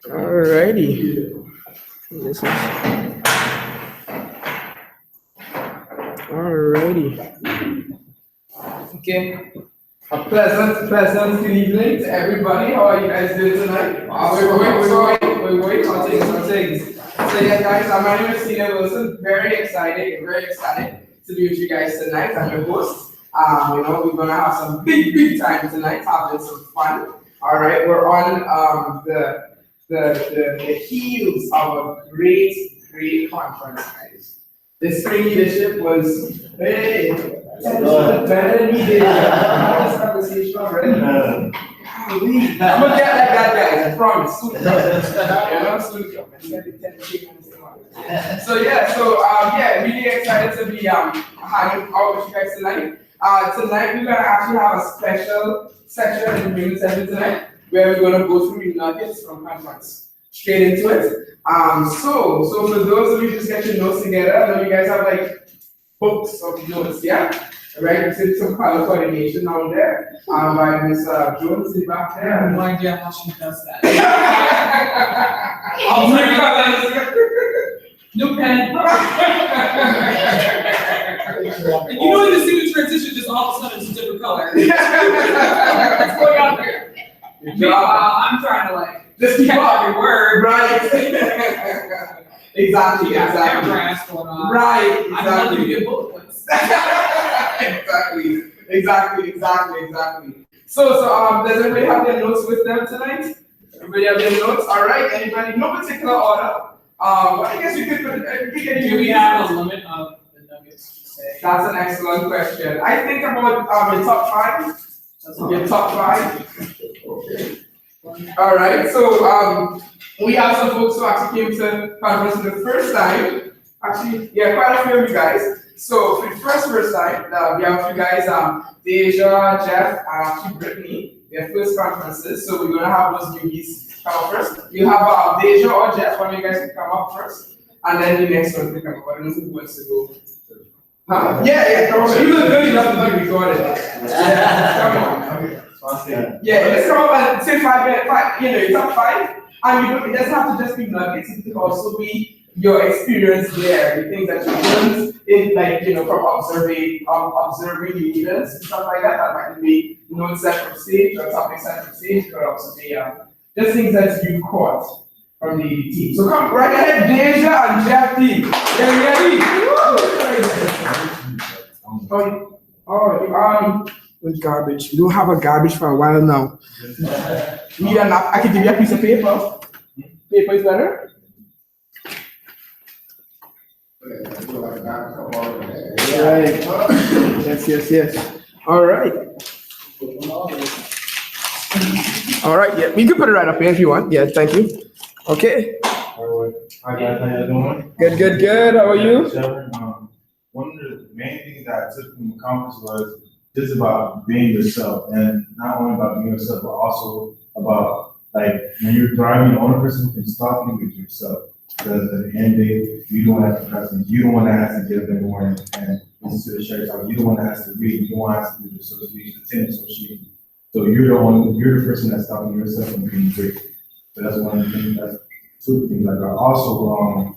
Alrighty. This is alrighty. Okay. A pleasant good evening to everybody. How are you guys doing tonight? Wait. All things. So yeah, guys, my name is Tina Wilson. Very excited to be with you guys tonight. I'm your host. We're gonna have some big time tonight, having some fun. All right, we're on the heels of a great conference, guys. The spring leadership was better than we did. This conversation already. I'm gonna get like that, guys. I promise. Soon really excited to be hanging out with you guys tonight. Tonight we're gonna actually have a special section in the human session tonight where we're gonna go through nuggets from conference. Straight into it. So for those of you just get your notes together, I know you guys have like books of notes, yeah? Right, you some color coordination out there. By Miss Jones in the back there. I have no idea how she does that. I'll bring New pen. And you know when you see the transition, just all of a sudden it's a different color. What's going on here? I'm trying to like just keep up your word. Right. Exactly. Grass going on. Right. Exactly. I'm not gonna get bullet points. Exactly. So does everybody have their notes with them tonight? Everybody have their notes? All right. Anybody? No particular order. I guess you could Do we have a limit of the nuggets to say? That's an excellent question. I think about your top five. Your top five. Okay. All right. So we have some folks who actually came to conference for the first time. Actually, yeah, quite a few of you guys. So for the first time, we have a few guys, Deja, Jeff, and actually Brittany, their first conferences. So we're gonna have those newbies come up first. You have Deja or Jeff, one of you guys can come up first, and then the next one can come up. I don't know who wants to go. Huh? Yeah, come on. You look good enough to be recorded. Yeah, come on. Okay. Yeah, let's come up and say five. Your top five, and it doesn't have to just be nuggets. It can also be your experience there, the things that you learned in, like, from observing leaders and stuff like that. That might be notes set from stage or topics set from stage. It could also be just things that you caught from the team. So come right ahead, Deja and Jeff T. With garbage. You don't have a garbage for a while now. Need a nap. I can give you a piece of paper. Paper is better. Right. Yes. All right. Yeah, we can put it right up here if you want. Yeah, thank you. Okay. Hi guys, how you doing? Good. How are you? One of the main things that I took from the conference was just about being yourself, and not only about being yourself, but also about like when you're thriving, the only person who can stop you is yourself. Because at the end of the day, you don't have to procrastinate. You don't want to have to get up in the morning and listen to the church talk. You don't want to have to read. You don't want to have to do the association, attend association. So you're the person that's stopping yourself from being great. So that's one of the things. That's two of the things. Like I also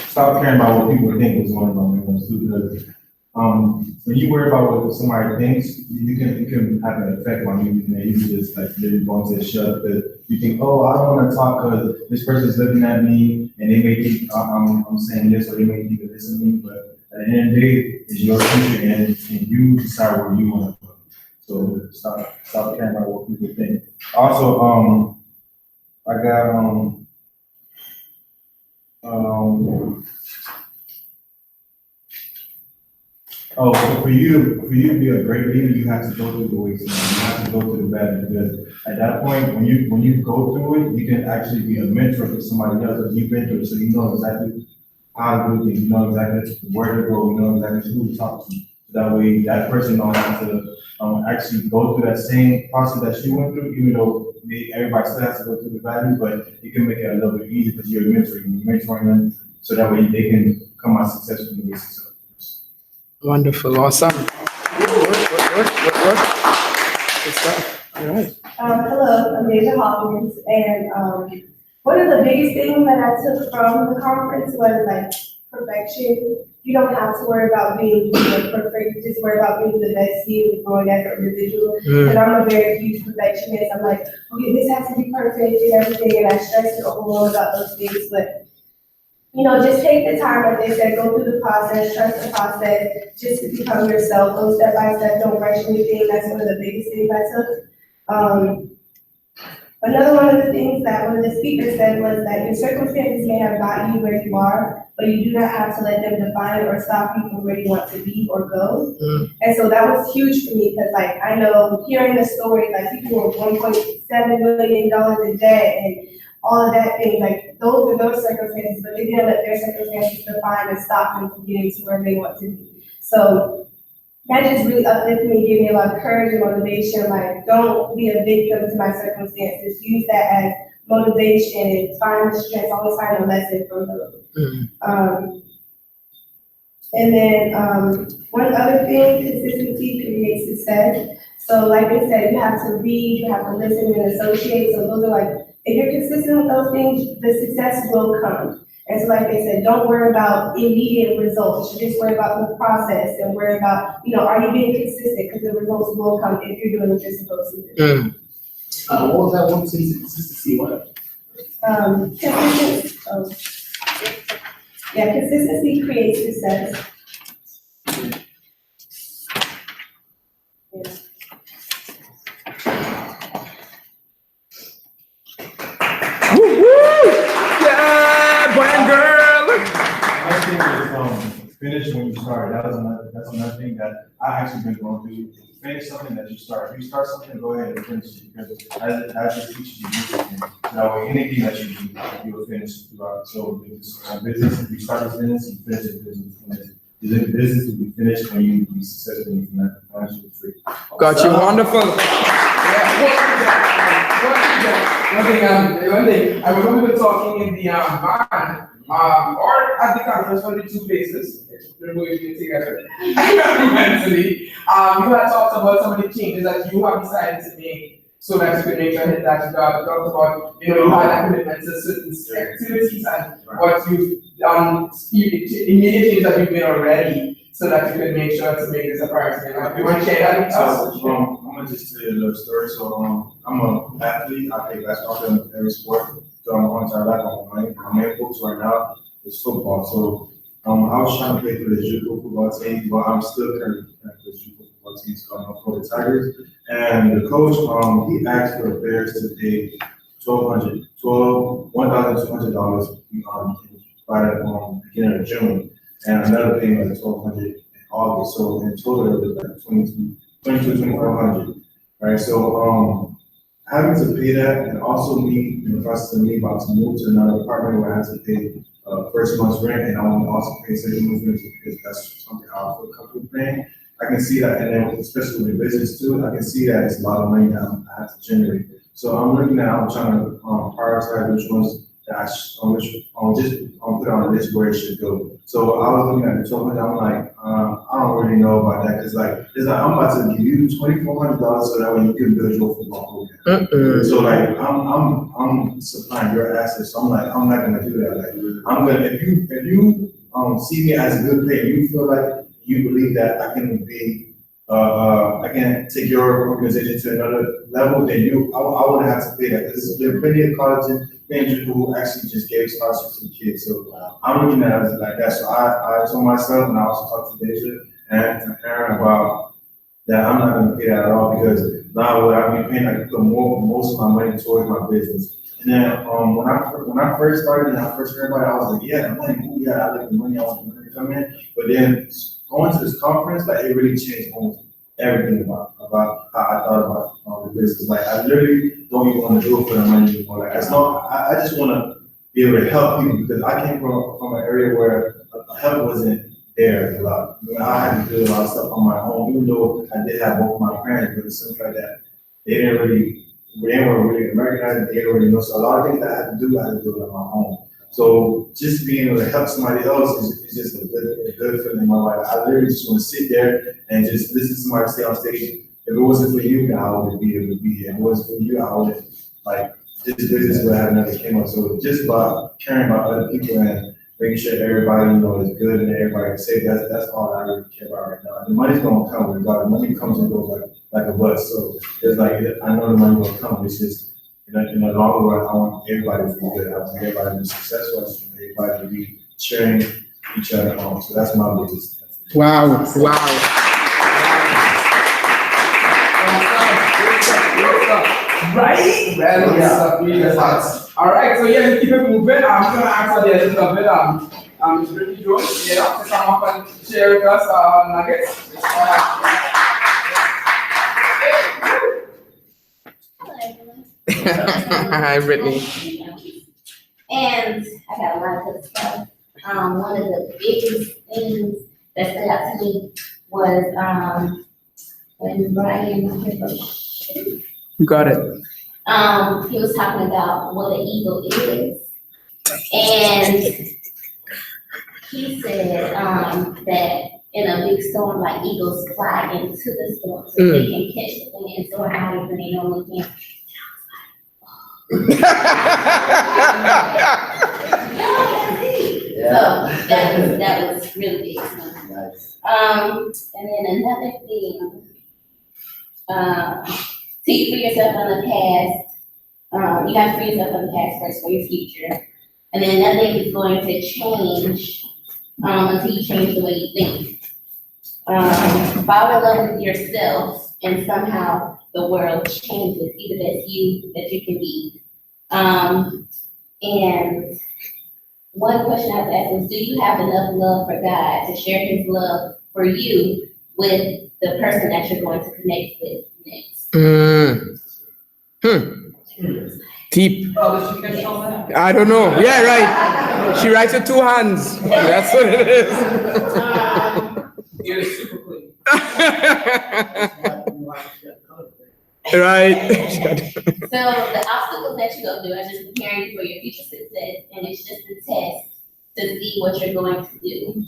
stop caring about what people think is going on in because when you worry about what somebody thinks, you can have an effect on you, and you just like really want to shut up. Because you think, oh, I don't want to talk because this person's looking at me, and they may think I'm saying this, or they may think this of me. But at the end of the day, it's your future, and you decide where you want to go. So stop caring about what people think. Also, I got so for you to be a great leader, you have to go through the wasteland. You have to go through the battle because at that point, when you go through it, you can actually be a mentor for somebody else that you've been through. So you know exactly how to do things. You know exactly where to go. You know exactly who to talk to. So that way, that person don't have to actually go through that same process that you went through, even though everybody still has to go through the battle, but you can make it a little bit easier because you're a mentor. You're mentoring them, so that way they can come out successfully with success. Wonderful, awesome. Work. Good stuff. All right. Hello, I'm Deja Hawkins, and one of the biggest things that I took from the conference was like perfection. You don't have to worry about being perfect, you just worry about being the best you and growing as an individual. And I'm a very huge perfectionist. I'm like, okay, this has to be perfect and everything, and I stress and overwhelmed about those things, but you know, just take the time, like they said, go through the process, trust the process, just to become yourself, go step by step, don't rush anything. That's one of the biggest things I took. Another one of the things that one of the speakers said was that your circumstances may have gotten you where you are, but you do not have to let them define or stop you from where you want to be or go. And so that was huge for me, because like, I know hearing the stories, like people were $1.7 million in debt and all of that thing, like those are those circumstances, but they didn't let their circumstances define and stop them from getting to where they want to be. So that just really uplifted me, gave me a lot of courage and motivation. Like, don't be a victim to my circumstances. Use that as motivation and find the strength, always find a lesson from those. And then one other thing, consistency creates success. So like I said, you have to read, you have to listen and associate. So those are like, if you're consistent with those things, the success will come. And so like I said, don't worry about immediate results. You just worry about the process and worry about, you know, are you being consistent? Because the results will come if you're doing what you're supposed to do. What was that one thing, consistency, what? Consistency creates success. Yeah, boy and girl. I think is, finish when you start. That's another thing that I actually been going through. Finish something that you start. If you start something, go ahead and finish it, because as it teaches you discipline. That way, anything that you do, you will finish throughout. So business, if you start a business, you finish a business. The business will be finished when you be successful in financial free. Got you, wonderful. One thing, I remember we were talking in the van, or at the conference, only two places. We're going together mentally. You had talked about some of the changes that you have decided to make so that you could make sure that you talked about, you know, you had a commitment to certain activities and what you've done, immediate changes that you've made already, so that you could make sure to make this a priority. You want to share that with us? I'm gonna just tell you a little story. So I'm an athlete. I play basketball in every sport. So I'm on to my main focus right now is football. So I was trying to play for the JUCO football team, but I'm still currently playing for the JUCO football team called for the Tigers. And the coach, he asked for the players to pay $1,200 by the beginning of June, and another thing was $1,200 in August. So in total, it was like $2,400. Right? So having to pay that, and also me in the process of me about to move to another apartment where I had to pay first month's rent, and I want to also pay second month's rent because that's something I feel comfortable paying. I can see that, and then especially with the business too, I can see that it's a lot of money that I have to generate. So I'm looking at, I'm trying to prioritize which ones that I put on a list where it should go. So I was looking at the 1200. I'm like, I don't really know about that, because it's like I'm about to give you $2,400 so that way you can build your football program. So like I'm supplying your assets. So I'm like, I'm not gonna do that. Like I'm gonna, if you see me as a good player, you feel like you believe that I can be I can take your organization to another level, then I wouldn't have to pay that, because there are plenty of colleges who actually just gave scholarships to the kids. So I'm looking at it like that. So I told myself, and I also talked to Deja and Aaron about that I'm not going to pay that at all, because now what I've been paying, I can put most of my money towards my business. And then when I first started and I first heard about it, I was like, yeah, the money, yeah, I like the money, I want the money to come in. But then going to this conference, like it really changed almost everything about how I thought about the business. Like I literally don't even want to do it for the money anymore. Like I just want to be able to help people, because I came from an area where help wasn't there a lot. I had to do a lot of stuff on my own, even though I did have both my parents, but it's something like that. They weren't really recognized, they didn't really know. So a lot of things that I had to do it on my own. So just being able to help somebody else is just a good feeling in my life. I literally just want to sit there and just listen to somebody stay on stage If it wasn't for you, how would it be? It would be. If it wasn't for you, how would it, like, this business would have never came up. So just by caring about other people and making sure everybody, is good and everybody is safe, that's all I really care about right now. The money's gonna come, regardless. Money comes and goes like a bus. So it's like, I know the money will come. It's just, in the long run, I want everybody to be good. I want everybody to be successful. I want everybody to be cheering each other on. So that's my biggest thing. Wow. Right? Well, yeah. All right, so yeah, we keep it moving. I'm gonna ask the end of it. Mr. Ricky Jones, to come up and share with us nuggets. Hi, Brittany. And I got a lot of good stuff. One of the biggest things that stood out to me was when Brian, You got it. he was talking about what an eagle is. And he said that in a big storm, like eagles fly into the storm so they can catch the wind and soar higher than they normally can. So that was really big. And then another thing, so you free yourself on the past. You have to free yourself on the past first for your future. And then nothing is going to change until you change the way you think. Fall in love with yourself, and somehow the world changes. Be the best you that you can be. And one question I was asking is, do you have enough love for God to share His love for you with the person that you're going to connect with next? Deep. Oh, did she catch all that? I don't know. Yeah, right. She writes with two hands. That's what it is. It is super clean. Right. So the obstacles that you go through are just preparing you for your future success, and it's just a test to see what you're going to do.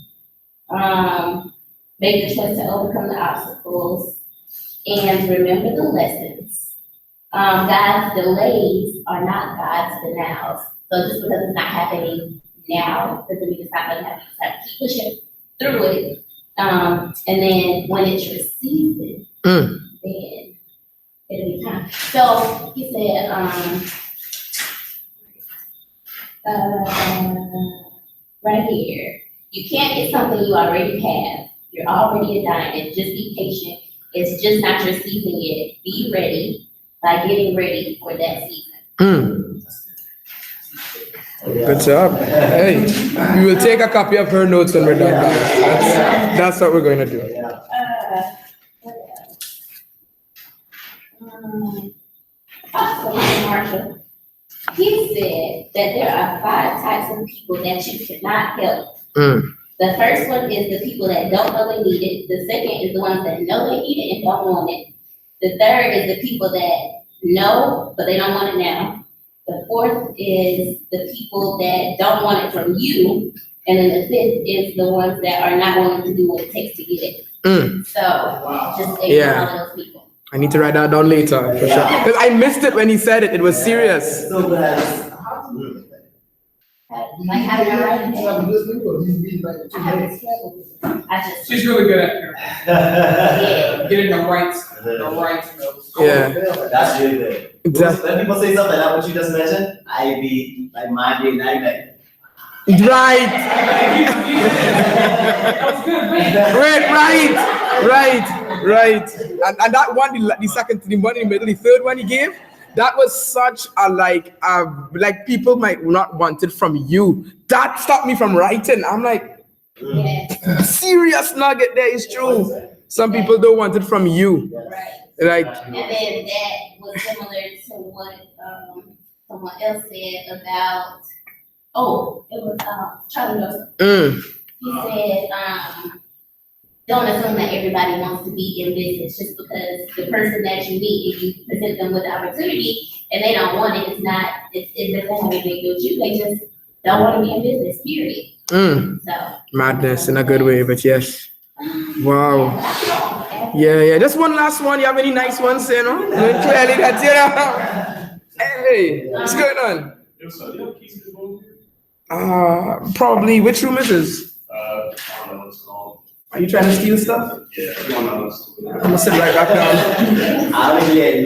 Make the choice to overcome the obstacles and remember the lessons. God's delays are not God's denials. So just because it's not happening now doesn't mean it's not going to happen. You have to keep pushing through it. And then when it's your season, then it'll be time. So he said, right here, you can't get something you already have. You're already a diamond. Just be patient. It's just not your season yet. Be ready by getting ready for that season. Good job. Hey, we will take a copy of her notes when we're done. That's what we're going to do. What else? Also, Marshall, he said that there are 5 types of people that you cannot help. The first one is the people that don't know they need it. The second is the ones that know they need it and don't want it. The third is the people that know, but they don't want it now. The fourth is the people that don't want it from you. And then the fifth is the ones that are not willing to do what it takes to get it. So just ignore all those people. I need to write that down later for sure. Because I missed it when he said it. It was serious. So glad. Like, how do I write it down? I have That's a struggle. I just, She's really good at yeah. getting the right notes. Yeah. really good. Exactly. When people say something like what you just mentioned, I be like mind being like, Right. That was good, man. Right. And that one, the second, the one in the middle, the third one he gave, that was such a like people might not want it from you. That stopped me from writing. I'm like, serious nugget there is true. Some people don't want it from you. Right. Like, And then that was similar to what someone else said about, it was Charlie Joseph. He said, don't assume that everybody wants to be in business just because the person that you meet, if you present them with the opportunity and they don't want it, it doesn't have anything to do with you. They just don't want to be in business, period. So madness in a good way, but yes. Wow. Yeah. Just one last one. You have any nice ones, you know? Clearly that's, you know. Hey, what's going on? Probably. Which room is this? I don't know what it's called. Are you trying to steal stuff? Yeah, I don't know. I'm gonna sit right back down. I'll be in.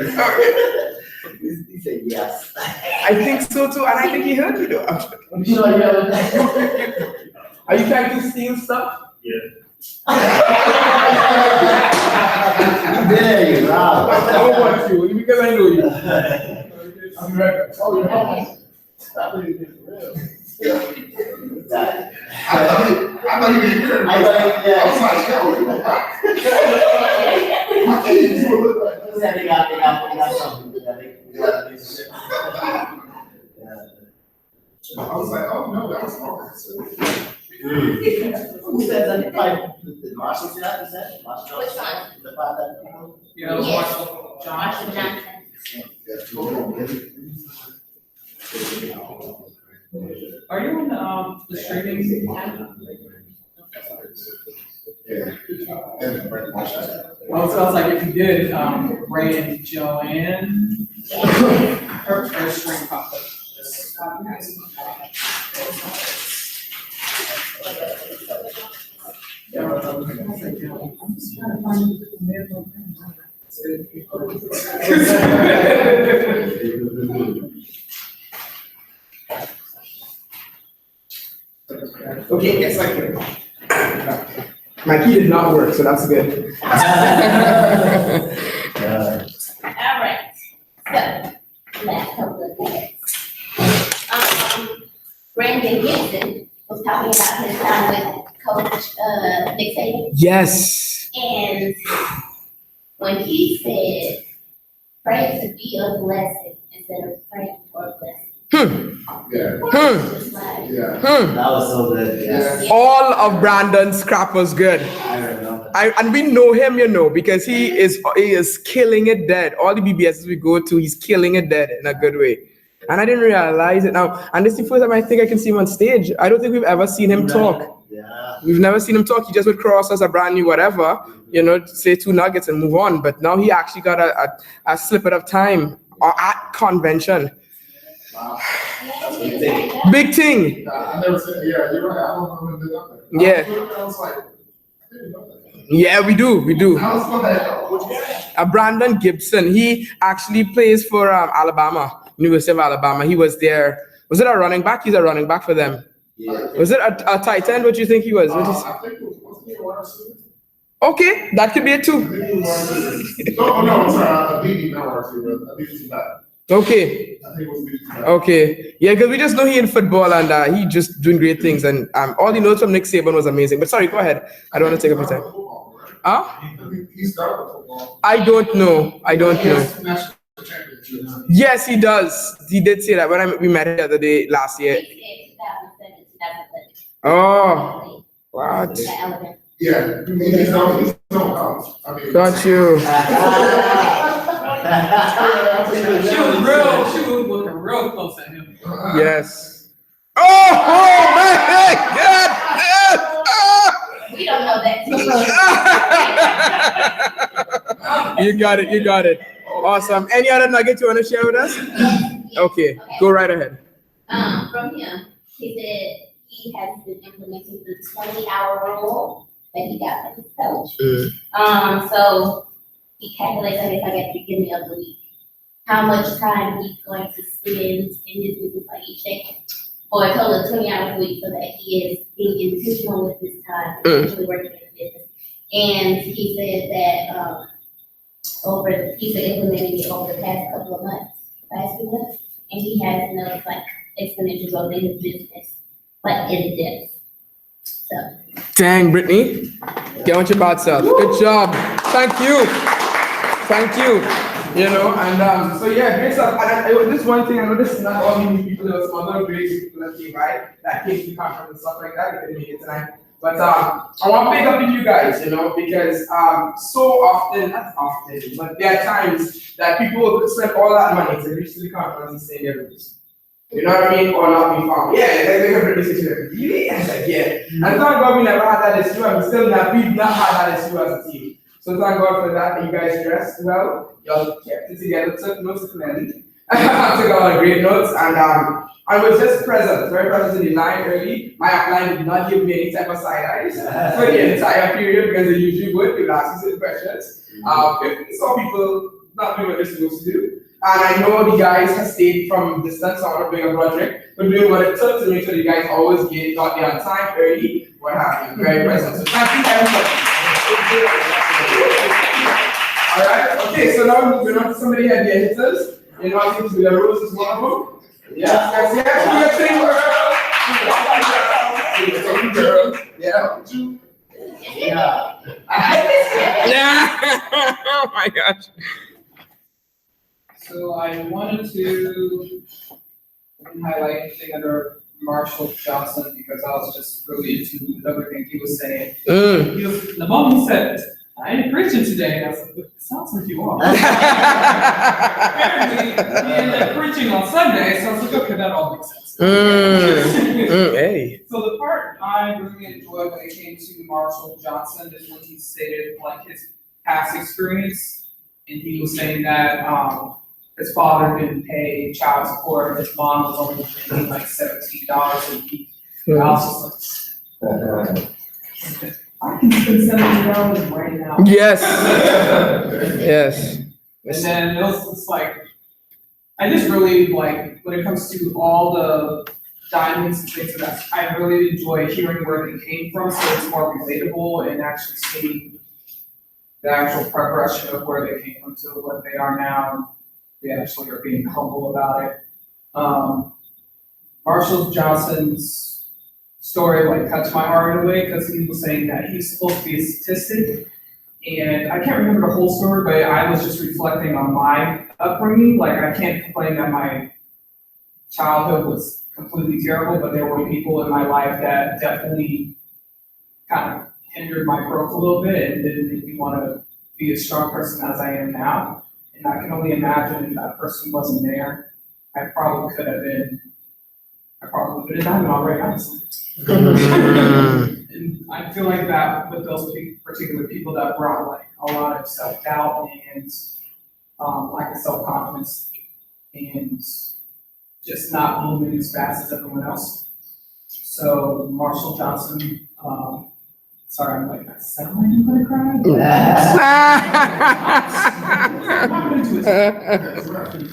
He said yes. I think so too, and I think he heard me though. I'm sure you know. Are you trying to steal stuff? Yeah. There you go. I don't want you, because I know you. I'm right. Oh, Okay. I thought you didn't hear I thought, yeah. They got something. Yeah, they got a relationship. I was like, oh, no, that was wrong. Who said that? Like, did Marshall say that? You said? Marshall? Which one? The fact that people. Yeah, it was Yes. Marshall John. Marshall Johnson. Are you on the streaming? I was like, if you did, Ray and Joanne, her stream popped up. Okay, yes, I can. My key did not work, so that's good. All right, so, last couple of minutes. Brandon Gibson was talking about his time with Coach, Nick Saban, Yes. and when he said, pray to be a blessing instead of praying for a blessing. Yeah, It's like, yeah. That was so good, yes. All of Brandon's crap was good. I remember. And we know him, you know, because he is killing it dead. All the BBSs we go to, he's killing it dead in a good way. And I didn't realize it now. And this is the first time I think I can see him on stage. I don't think we've ever seen him talk. Yeah. We've never seen him talk. He just would cross us a brand new whatever, you know, say 2 nuggets and move on. But now he actually got a snippet of time at convention. Wow. Big thing. I never said, yeah, you're right. I don't know when they did that. Yeah. I was like, I didn't know that. Yeah, we do. I was like, what you got? Brandon Gibson. He actually plays for Alabama, University of Alabama. He was there. Was it a running back? He's a running back for them. Yeah. Was it a tight end? What do you think he was? What is- I think it was, wasn't he a wide receiver? Okay, that could be it I too. think he was wide receiver. No, I'm sorry, a DB, not wide receiver. I think he was back. Okay, I think it was DB back. okay. Yeah, because we just know he in football and he just doing great things. And all the notes from Nick Saban was amazing. But sorry, go ahead. I don't want to take up your time. Huh? He started with football. I don't know. Yes, national championship. Yes, he does. He did say that when we met the other day last year. he said 2007, 2011. Oh, what? At Alabama. Yeah, he's no college. I mean. Got you. She was looking real close at him. Yes. Oh man! God! We don't know that. You got it. Awesome. Any other nugget you want to share with us? Okay, go right ahead. From him, he said he has been implementing the 20-hour rule that he got from his coach. So he calculates, I guess, at the beginning of the week, how much time he's going to spend in his business like each day, for a total of 20 hours a week, so that he is being intentional with his time, actually working in the business. And he said that he's been implementing it over the past couple of months, last few months, and he has noticed like exponential growth in his business, like in depth. So. Dang, Brittany. Get on your bad self. Good job. Thank you. You know, and so yeah, great stuff. And this one thing, I know this is not all new people, there were some other great people that came by, that came to conference and stuff like that, we couldn't make it tonight. But I want to pick up with you guys, you know, because so often, not often, but there are times that people spend all that money to reach to the conference and stay there with us. You know what I mean? Or not be found. Yeah, they can bring this issue. Really? I was like, yeah. And thank God we never had that issue, and we've not had that issue as a team. So So thank God for that. You guys dressed well. Y'all kept it together, took notes clearly. Took a lot of great notes, and I was just present, very present in the line early. My upline did not give me any type of side eyes for the entire period because they usually would. They would ask me questions. If we saw people not doing what they're supposed to do. And I know the guys have stayed from distance on a bigger project, but doing what it took to make sure the guys always got there on time, early, what have you. Very present. So thank you, everybody. All right. Okay. So now moving on to somebody had their hitters. You know, I think the Rose is one of them. Yes. Girl. Yeah. Yeah. Oh my gosh. So I wanted to highlight anything under Marshall Johnson because I was just really into everything he was saying. He was, the moment he said, I ain't preaching today, I was like, it sounds like you are. Apparently, he ended up preaching on Sunday, so I was like, okay, that all makes sense. Hey. So the part I really enjoyed when it came to Marshall Johnson is when he stated like his past experience, and he was saying that his father didn't pay child support, his mom was only paying like $17 a week. And I was just like, I can spend $70 right now. Yes. Yes. And then it was just like, I just really like, when it comes to all the diamonds and things like that, I really enjoy hearing where they came from, so it's more relatable and actually seeing the actual progression of where they came from to what they are now. They actually are being humble about it. Marshall Johnson's story like touched my heart in a way because he was saying that he's supposed to be a statistic, and I can't remember the whole story, but I was just reflecting on my upbringing. Like I can't complain that my childhood was completely terrible, but there were people in my life that definitely kind of hindered my growth a little bit and didn't make me want to be a strong person as I am now. And I can only imagine if that person wasn't there, I probably would have been a diamond already, honestly. And I feel like that with those particular people that brought like a lot of self-doubt and lack of self-confidence and just not moving as fast as everyone else. So Marshall Johnson, sorry, I'm like, I sound like I'm gonna cry. I'm not gonna do it.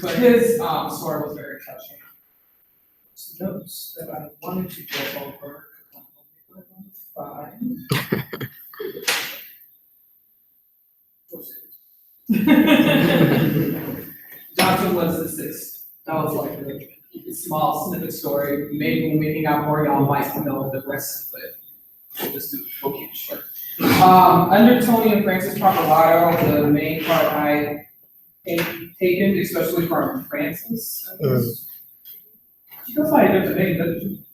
But his story was very touching. Some notes that I wanted to go over. Johnson was the sixth. That was like a small snippet story. Maybe when we hang out more, y'all might know the rest of it. We'll keep it short. Under Tony and Francis Papalato, the main part I taken, especially from Francis. She goes by a different name, doesn't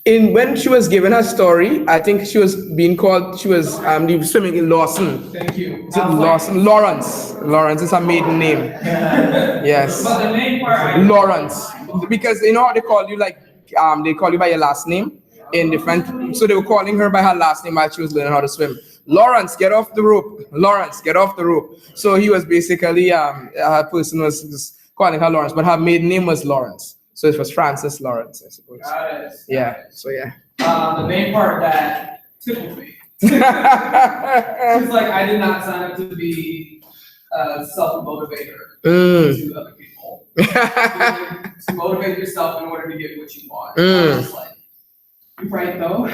she? When she was given her story, I think she was being called, she was swimming in Lawson. Thank you. Is it Lawson? Lawrence. Lawrence is her maiden name. Yes. But the main part Lawrence. Because you know how they call you, like, they call you by your last name in different, so they were calling her by her last name while she was learning how to swim. Lawrence, get off the rope. Lawrence, get off the rope. So he was basically, her person was just calling her Lawrence, but her maiden name was Lawrence. So it was Francis Lawrence, I suppose. Got it. Yeah, so yeah. The main part that tickled me. It's like I did not sign up to be a self-motivator to other people. To motivate yourself in order to get what you want. I was like, you're right though.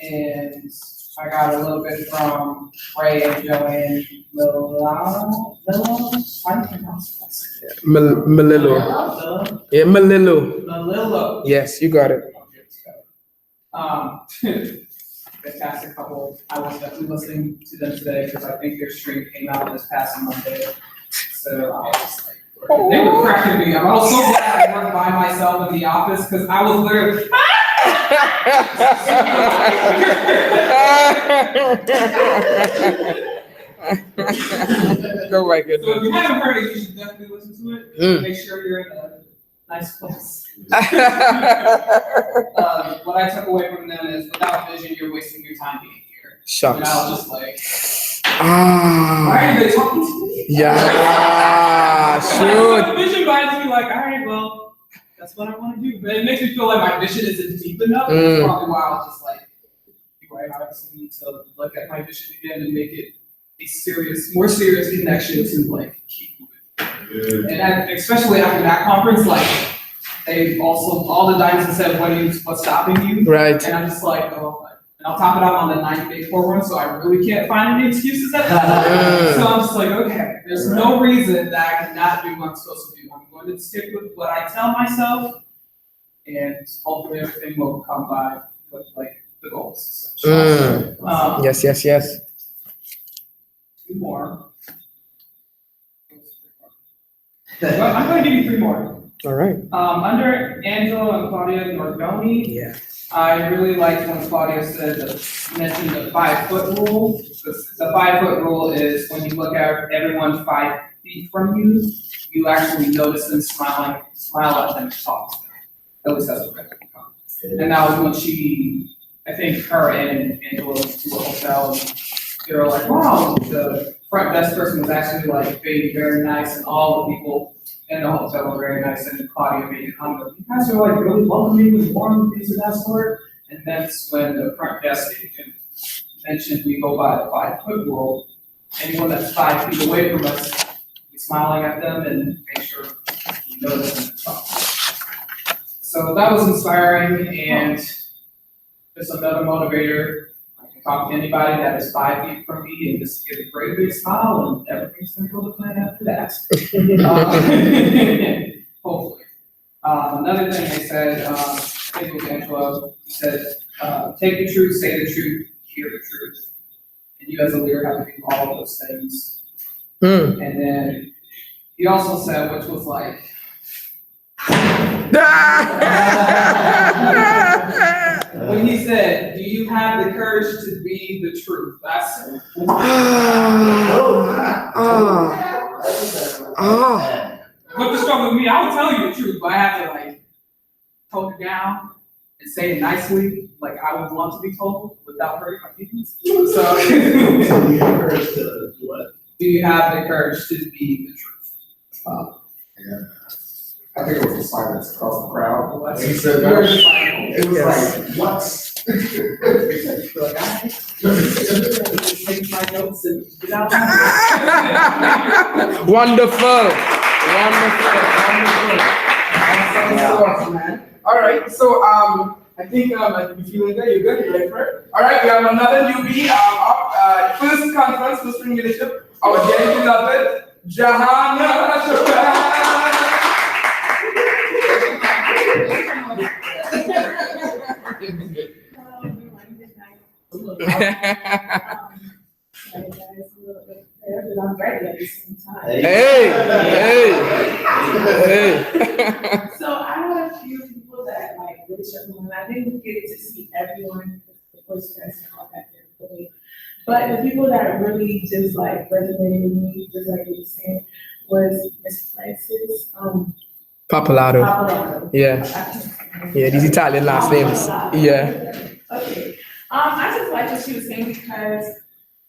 And I got a little bit from Ray and Joanne Melillo. Melillo. Yeah, Melillo. Melillo. Yes, you got it. Fantastic couple. I was definitely listening to them today because I think their stream came out this past Monday. So I was like, they were cracking me up. I was so glad I worked by myself in the office because I was literally. Oh my goodness. So if you haven't heard it, you should definitely listen to it. Make sure you're in a nice place. What I took away from them is without vision, you're wasting your time being here. And Shucks. I was just like, Ah. why are they talking to me? Yeah. Shoot. The vision vibes me like, all right, well, that's what I want to do. But it makes me feel like my vision isn't deep enough. That's probably why I was just like, you're right, I obviously need to look at my vision again and make it a more serious connection to like keep moving. And especially after that conference, like they also, all the dynasties said, what's stopping you? Right. And I'm just like, oh, and I'll top it out on the 9th-day program, so I really can't find any excuses at that. So I'm just like, okay, there's no reason that I cannot do what I'm supposed to do. I'm going to stick with what I tell myself, and hopefully everything will come by with like the goals. Yes, yes, yes. Two more. Well, I'm going to give you 3 more. All right. Under Angela and Claudia Nordoni, Yeah. I really liked when Claudia mentioned the 5-foot rule. The 5-foot rule is when you look at everyone 5 feet from you, you actually notice them smile at them and talk to them. At least that's what I think. And that was when I think her and Angela went to a hotel, and they were like, wow, the front desk person was actually like being very nice, and all the people in the hotel were very nice, and Claudia made a comment, you guys are like really welcoming and warm, things of that sort. And that's when the front desk agent mentioned we go by the 5-foot rule. Anyone that's 5 feet away from us, we're smiling at them and make sure we notice them and talk. So that was inspiring, and just another motivator. I can talk to anybody that is 5 feet from me and just give a great big smile, and everything's gonna go to plan after that. Hopefully. Another thing they said, I think it was Angela, he said, take the truth, say the truth, hear the truth. And you as a leader have to do all of those things. And then he also said, which was like, when he said, do you have the courage to be the truth? That's what the struggle with me. I would tell you the truth, but I have to like tone it down and say it nicely, like I would want to be told without hurting my feelings. So Do you have courage to do what? do you have the courage to be the truth? I think it was a silence across the crowd. He said You're that. the final. It was like, what's? Like, I take my notes and get out. Wonderful. Awesome, man. All right, so I think you're feeling good. You're good. You're ready for it. All right, we have another newbie up. First conference, first spring leadership. Our dearly beloved Johanna I'm ready at the same time. Hey. So I had a few people that like really struggled, and I didn't get to see everyone, of course, you guys are all back there for me. But the people that really just like resonated with me, just like you were saying, was Miss Francis, Papalato. Papalato. Yeah. Yeah, these Italian last names. Yeah. Okay. I just like what she was saying because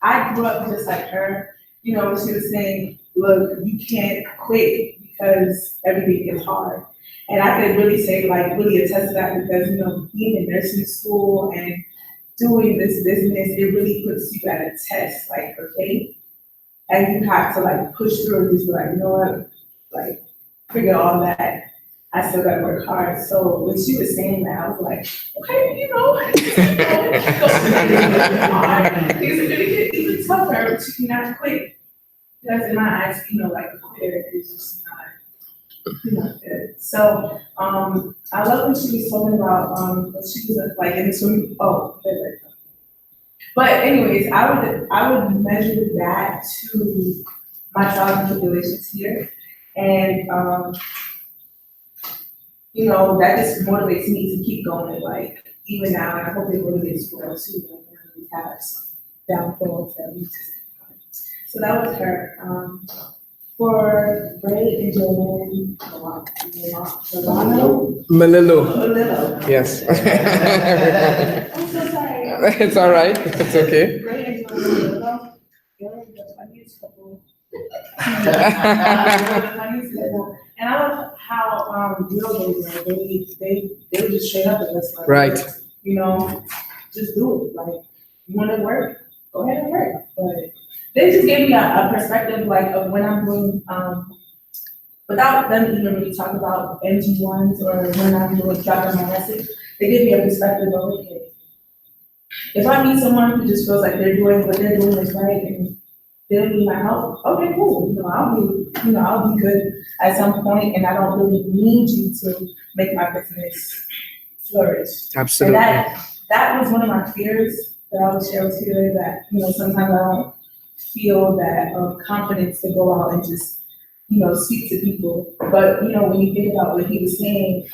I grew up just like her. You know, she was saying, look, you can't quit because everything is hard. And I could really say, like, really attest to that because, you know, being in nursing school and doing this business, it really puts you at a test, like, for faith. And you have to, like, push through and just be like, you know what, like, forget all that. I still gotta work hard. So when she was saying that, I was like, okay, you know, it's gonna get even tougher, but you cannot quit. Because in my eyes, you know, like a quitter is just not good. So, I love when she was talking about, when she was like in the swimming, but anyways, I would measure that to my trials and tribulations here. And, you know, that just motivates me to keep going, like, even now, and I hope it motivates you all too, like, when we have some downfalls that we just, so that was her. for Ray and Joanne Milano. Malilo. Yes. I'm so sorry. It's all right. It's okay. Ray and Joanne Milano. They're the funniest couple. And I love how real they were. They were just straight up with us. Like, Right. you know, just do it. Like, you want to work, go ahead and work. But they just gave me a perspective like of when I'm doing without them even really talking about MG1s or when I'm doing dropping my message. They give me a perspective of okay, if I meet someone who just feels like they're doing what they're doing is right and they don't need my help, okay, cool. I'll be good at some point, and I don't really need you to make my business flourish. Absolutely. And that was one of my fears that I would share with you today, that, sometimes I don't feel that confidence to go out and just, speak to people. But, when you think about what he was saying,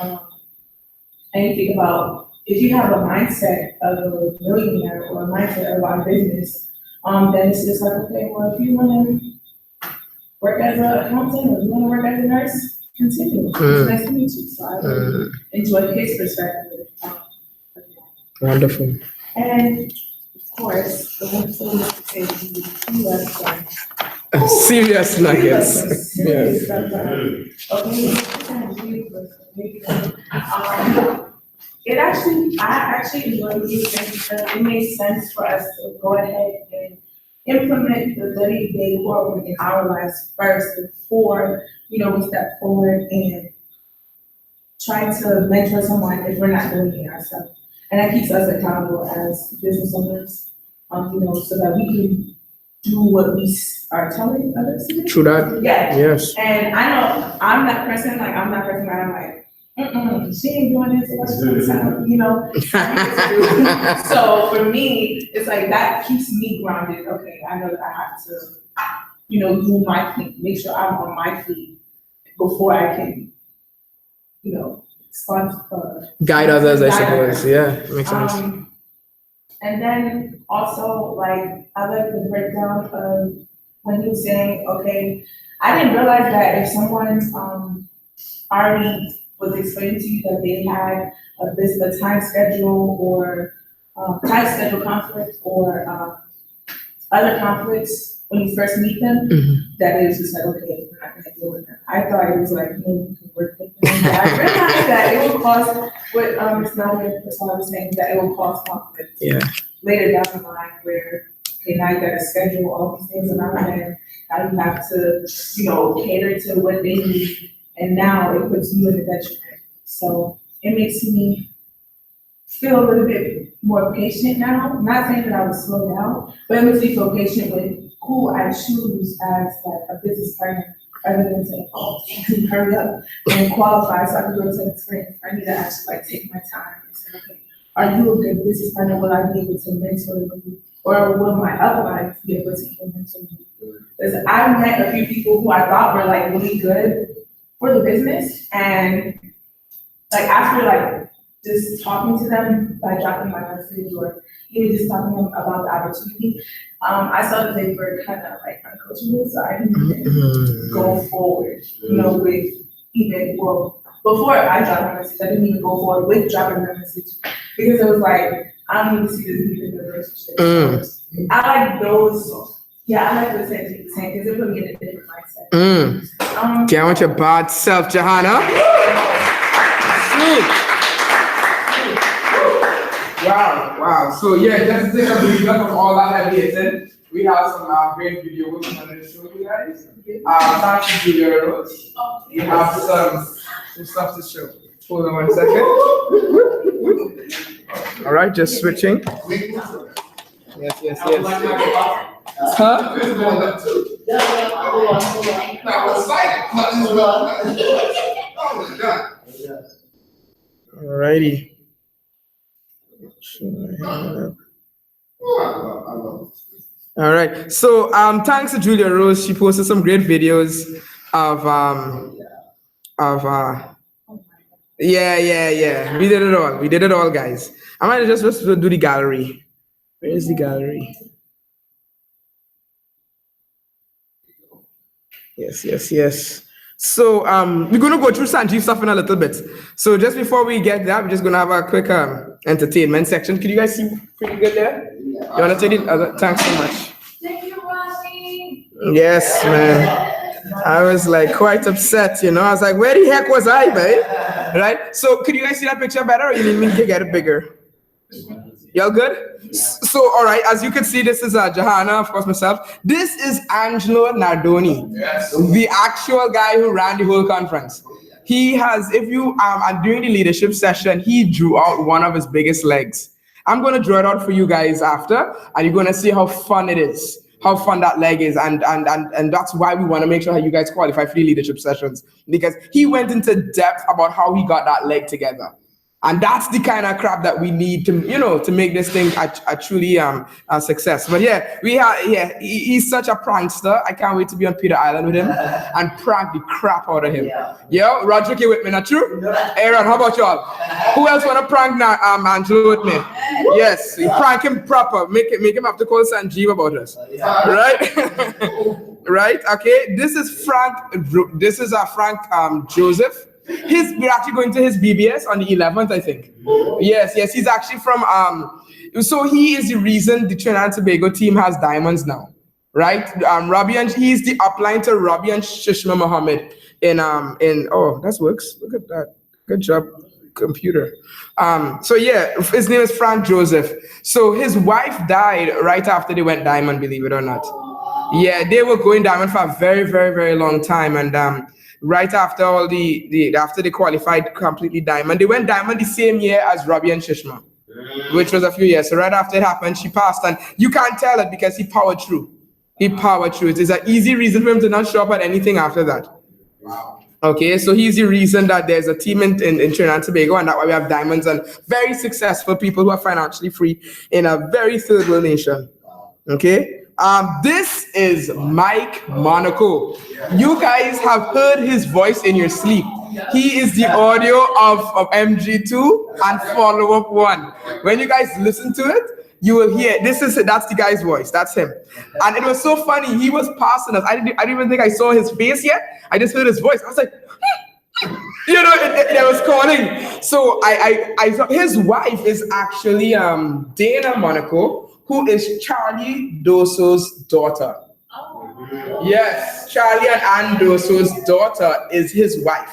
and you think about if you have a mindset of a millionaire or a mindset of our business, then it's just like, okay, well, if you want to work as an accountant or you want to work as a nurse, continue. It's nice to meet you. So I really enjoyed his perspective. Wonderful. And of course, the one to say he loves them. Serious nuggets. Serious Yes. stuff. Okay, I actually enjoyed what you were saying because it made sense for us to go ahead and implement the 30-day core work in our lives first before, we step forward and try to mentor someone if we're not doing it ourselves. And that keeps us accountable as business owners, so that we can do what we are telling others to do. True that. Yeah. Yes. And I know I'm that person, I'm that person where I'm like, she ain't doing this, what's she sound, So for me, it's like that keeps me grounded. Okay, I know that I have to, do my thing, make sure I'm on my feet before I can, Guide others, I guide suppose. others. Yeah, makes sense. And then also, like, I like the breakdown of when he was saying, okay, I didn't realize that if someone's already was explaining to you that they had a time schedule or time schedule conflict or other conflicts when you first meet them, that it was just like, okay, we're not gonna deal with them. I thought it was like, you can work with them. But I realized that it would cause what Ms. Melvin was saying, that it will cause conflict. Yeah. Later down the line where, okay, now you gotta schedule all these things around and now you have to, cater to what they need. And now it puts you in a detriment. So it makes me feel a little bit more patient now. I'm not saying that I would slow down, but it makes me feel patient with who I choose as like a business partner, rather than saying, oh, hurry up and qualify so I can go to the experience. I need to actually like take my time and say, okay, are you a good business partner? Will I be able to mentor you? Or will my upline be able to mentor you? Because I met a few people who I thought were like really good for the business, and like after like just talking to them by dropping my message or even just talking to them about the opportunity, I saw that they were kind of coaching me, so I didn't even go forward, with before I dropped my message, I didn't even go forward with dropping my message because it was like, I don't even see this even in a relationship. So I like those. Yeah, I like what saying because it put me in a different mindset. Get with your bad self, Johanna. Wow. So yeah, just to take a recap of all that heavy hitting, we have some great video we're going to show you guys. Thanks to Julia Rose. We have some stuff to show. Hold on 1 second. All right, just switching. Yes. Huh? Alrighty. All right. So thanks to Julia Rose. She posted some great videos of yeah. We did it all, guys. I might just do the gallery. Where is the gallery? Yes. So we're gonna go through Sanjeev stuff in a little bit. So just before we get there, we're just gonna have a quick entertainment section. Can you guys see pretty good there? You wanna take it? Thanks so much. Thank you, Roshi. Yes, man. I was like quite upset, you know. I was like, where the heck was I, babe? Right? So could you guys see that picture better, or you need me to get it bigger? Y'all good? So, all right, as you can see, this is Johanna, of course, myself. This is Angelo Nardoni, the actual guy who ran the whole conference. He has, if you, and during the leadership session, he drew out one of his biggest legs. I'm going to draw it out for you guys after, and you're going to see how fun it is, how fun that leg is. And that's why we want to make sure that you guys qualify for the leadership sessions, because he went into depth about how he got that leg together. And that's the kind of crap that we need to, you know, to make this thing a truly a success. But yeah, he's such a prankster. I can't wait to be on Peter Island with him and prank the crap out of him. Yo, Roger, you with me, not true? Aaron, how about y'all? Who else want to prank now, Angelo with me? Yes, you prank him proper. Make him have to call Sanjeev about us. Right? Right? Okay. This is Frank. This is Frank Joseph. We're actually going to his BBS on the 11th, I think. Yes, he's actually from, so he is the reason the Trinidad and Tobago team has diamonds now, right? He's the upline to Robbie and Shishma Muhammad oh, that works. Look at that. Good job, computer. So yeah, his name is Frank Joseph. So his wife died right after they went diamond, believe it or not. Yeah, they were going diamond for a very, very, very long time. And right after after they qualified completely diamond, they went diamond the same year as Robbie and Shishma, which was a few years. So right after it happened, she passed, and you can't tell it because he powered through. It is an easy reason for him to not show up at anything after that. Wow. Okay, so he's the reason that there's a team in Trinidad and Tobago, and that's why we have diamonds and very successful people who are financially free in a very third world nation. Okay. This is Mike Monaco. You guys have heard his voice in your sleep. He is the audio of MG2 and follow-up 1. When you guys listen to it, you will hear, that's the guy's voice, that's him. And it was so funny, he was passing us. I didn't even think I saw his face yet. I just heard his voice. I was like, you know, it was calling. So I thought his wife is actually Dana Monaco, who is Charlie Doso's daughter. Oh. Yes, Charlie and Ann Doso's daughter is his wife.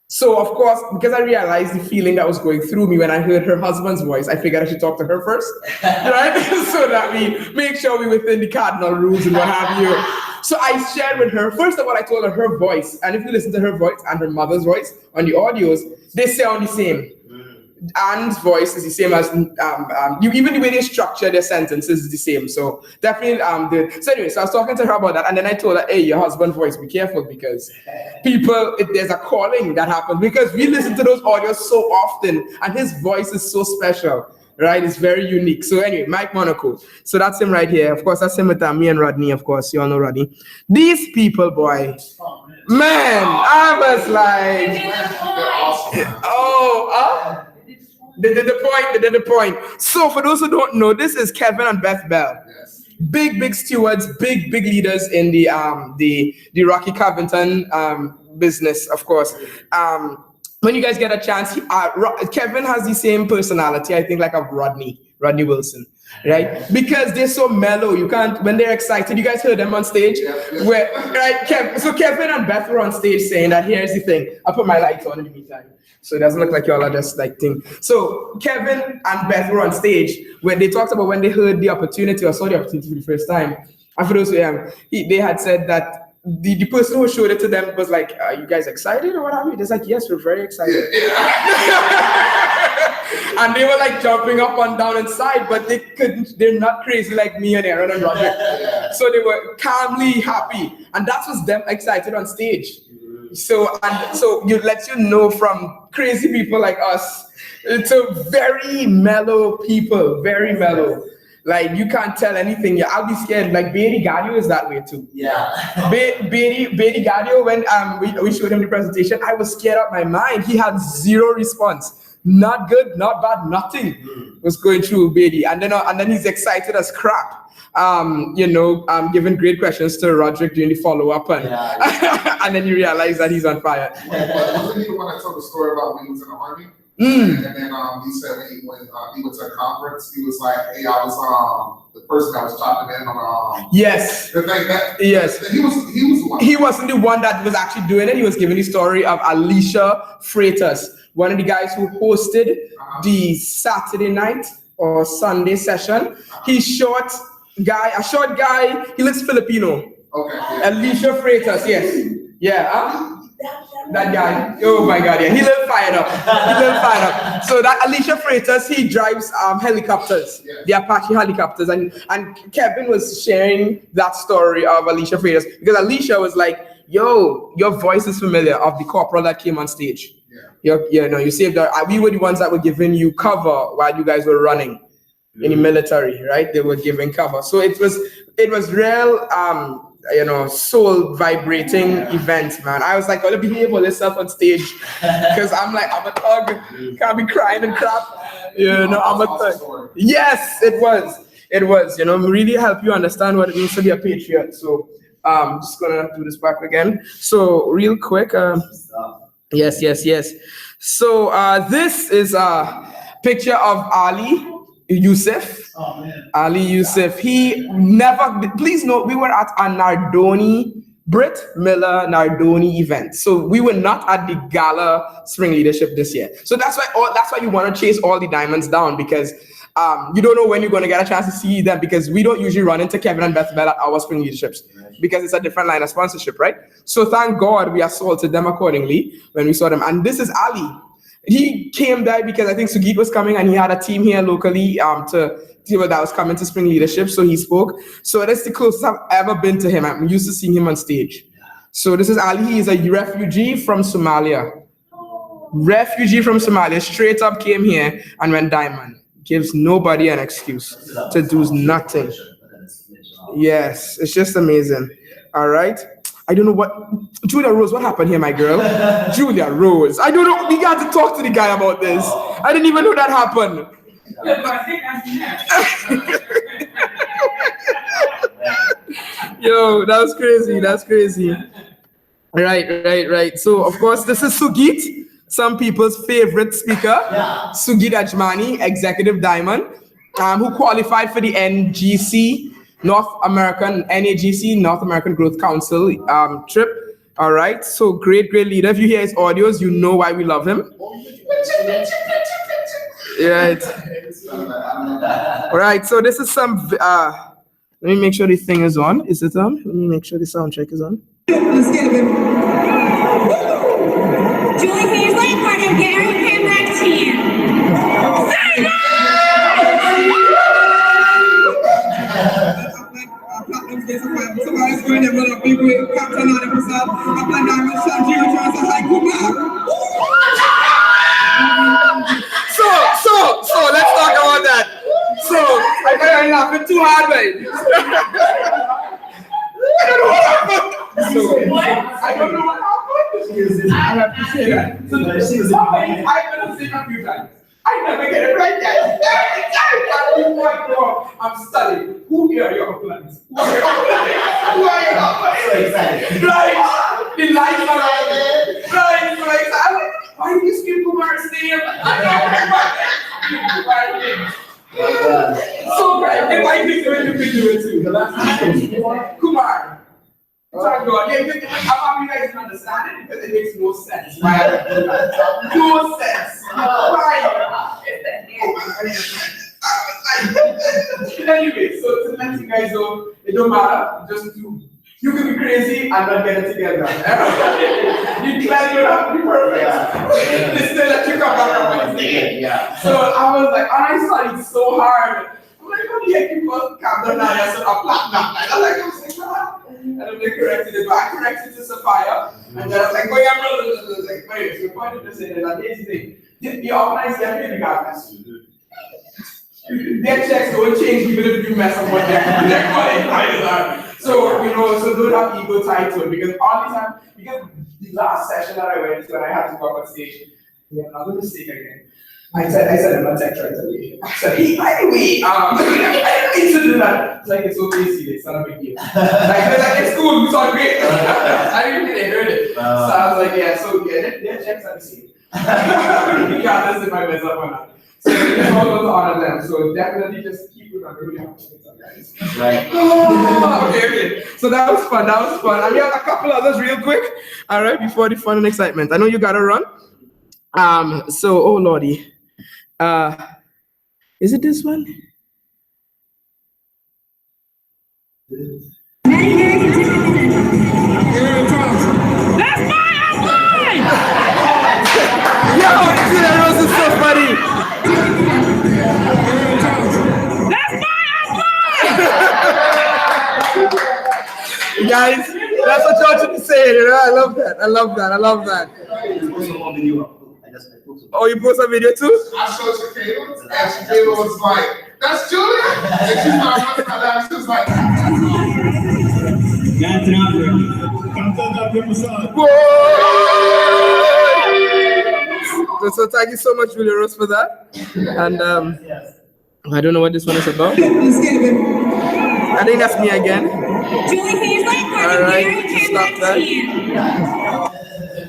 So of course, because I realized the feeling that was going through me when I heard her husband's voice, I figured I should talk to her first, right? So that we make sure we're within the cardinal rules and what have you. So I shared with her, first of all, I told her voice, and if you listen to her voice and her mother's voice on the audios, they sound the same. Anne's voice is the same as even the way they structure their sentences is the same. So definitely so anyway, so I was talking to her about that, and then I told her, hey, your husband's voice, be careful, because there's a calling that happens, because we listen to those audios so often, and his voice is so special, right? It's very unique. So anyway, Mike Monaco. So that's him right here. Of course, that's him with me and Rodney, of course. You all know Rodney. These people, boy, man, I was like, They did the point. So for those who don't know, this is Kevin and Beth Bell. Yes. Big stewards, big leaders in the Rocky Covington business, of course. When you guys get a chance, Kevin has the same personality, I think, like of Rodney Wilson, right? Because they're so mellow. You can't, when they're excited, you guys heard them on stage? So Kevin and Beth were on stage saying that here's the thing. I'll put my lights on in the meantime, so it doesn't look like y'all are just like thing. So Kevin and Beth were on stage when they talked about when they heard the opportunity or saw the opportunity for the first time. And for those who they had said that the person who showed it to them was like, are you guys excited or what have you? They're like, yes, we're very excited. And they were like jumping up and down inside, but they're not crazy like me and Aaron and Roger. So they were calmly happy. And that was them excited on stage. So it lets you know from crazy people like us to very mellow people, very mellow. Like, you can't tell anything. I'll be scared. Like, Beatty Gadio is that way too. Yeah. Beatty Gadio, when we showed him the presentation, I was scared out my mind. He had zero response. Not good, not bad, nothing was going through Beatty. And then he's excited as crap. giving great questions to Roderick during the follow-up, and Yeah. and then you realize that he's on fire. Wasn't he the one that told the story about when he was in the army? Mm. And then he said when he went to a conference, he was like, "Hey, I was the person that was chopping in on Yes. the thing that Yes. he was the one. He wasn't the one that was actually doing it. He was giving the story of Alicia Freitas, one of the guys who hosted the Saturday night or Sunday session. He's a short guy. He looks Filipino. Okay. Yeah. Alicia Freitas, yes. Yeah, that guy. Oh my God, yeah. He little fired up. So that Alicia Freitas, he drives helicopters, the Apache helicopters. And Kevin was sharing that story of Alicia Freitas because Alicia was like, yo, your voice is familiar of the corporal that came on stage. You saved our, we were the ones that were giving you cover while you guys were running in the military, right? They were giving cover. So it was real, soul vibrating event, man. I was like, gotta behave all yourself on stage because I'm a thug, can't be crying and crap. I'm a thug. Yes, it was, really help you understand what it means to be a patriot. So I'm just gonna do this back again. So real quick, yes. So this is a picture of Ali Youssef. Oh, man. Ali Youssef. He never, please note, we were at a Britt Miller Nardoni event. So we were not at the Gala Spring Leadership this year. So that's why you want to chase all the diamonds down, because you don't know when you're going to get a chance to see them, because we don't usually run into Kevin and Beth Bell at our Spring Leaderships because it's a different line of sponsorship, right? So thank God we assaulted them accordingly when we saw them. And this is Ali. He came there because I think Sugit was coming and he had a team here locally that was coming to Spring Leadership. So he spoke. So that's the closest I've ever been to him. I'm used to seeing him on stage. So this is Ali. He is a refugee from Somalia. Straight up came here and went diamond. Gives nobody an excuse to do nothing. Yes, it's just amazing. All right. I don't know what, Julia Rose, what happened here, my girl? Julia Rose. I don't know. We got to talk to the guy about this. I didn't even know that happened. Yeah, but I think Yo, that's crazy. Right. So, of course, this is Sugit, some people's favorite speaker. Sugit Ajmani, Executive Diamond, who qualified for the NAGC, North American Growth Council trip. All right, so great leader. If you hear his audios, you know why we love him. Right. All right, so this is some, let me make sure the thing is on. Is it on? Let me make sure the sound check is on. Let's get it, baby. Julie, can you play part of Gary came back to you? Somebody's going to run a big way, Captain on himself. I'm like, I'm going to shout you and try to say, So let's talk about that. So I got laughing too hard, babe. I don't know what happened. I don't know what happened. I have to say that. So I'm going to sing a few times. I never get it right yet. Every time I'm studying. Who here are your plans? Who are your plans? So excited. Right. The lights are right. Right. So excited. Why do you scream Kumar's name? So great. If I think you can do it too. Kumar. Thank God. I'm happy you guys can understand it because it makes no sense. Right? No sense. Right? Anyway, so to let you guys know, it don't matter. Just do. You can be crazy and not get it together. You clearly don't have to be perfect. They still let you come back on Wednesday. So I was like, and I studied so hard. I'm like, how do you get people Captain Naya a platinum? I was like, ah. And then they corrected it, but I corrected it to Sapphire. And then I was like, oh yeah, brother. Like, wait, so the point of this is that here's the thing. The organized get paid regardless. Their checks don't change even if you mess up what their qualifiers are. So, so don't have ego tied to it, because all the time, because the last session that I went to and I had to go up on stage, we had another mistake again. I said in my text right away. I said, hey, by the way, I didn't mean to do that. It's like, it's okay, see, it's not a big deal. Like it's cool, it's all great. I didn't really heard it. So I was like, yeah, so yeah, their checks are the same. You got this if I mess up or not. So we just want to honor them. So definitely just keep remembering how to things up, guys. Right. Okay. So that was fun. And we have a couple others real quick. All right, before the fun and excitement. I know you gotta run. So oh lordy. Is it this one? Yo, that Rose is so funny. Guys, that's what y'all should be saying, you know? I love that. Oh, you post a video too? I showed Shakayla, and Shakayla was like, that's Julia? And she started looking at that, she was like, Whoa! So thank you so much, Julia Rose, for that. And I don't know what this one is about. I think that's me again. All right, stop that.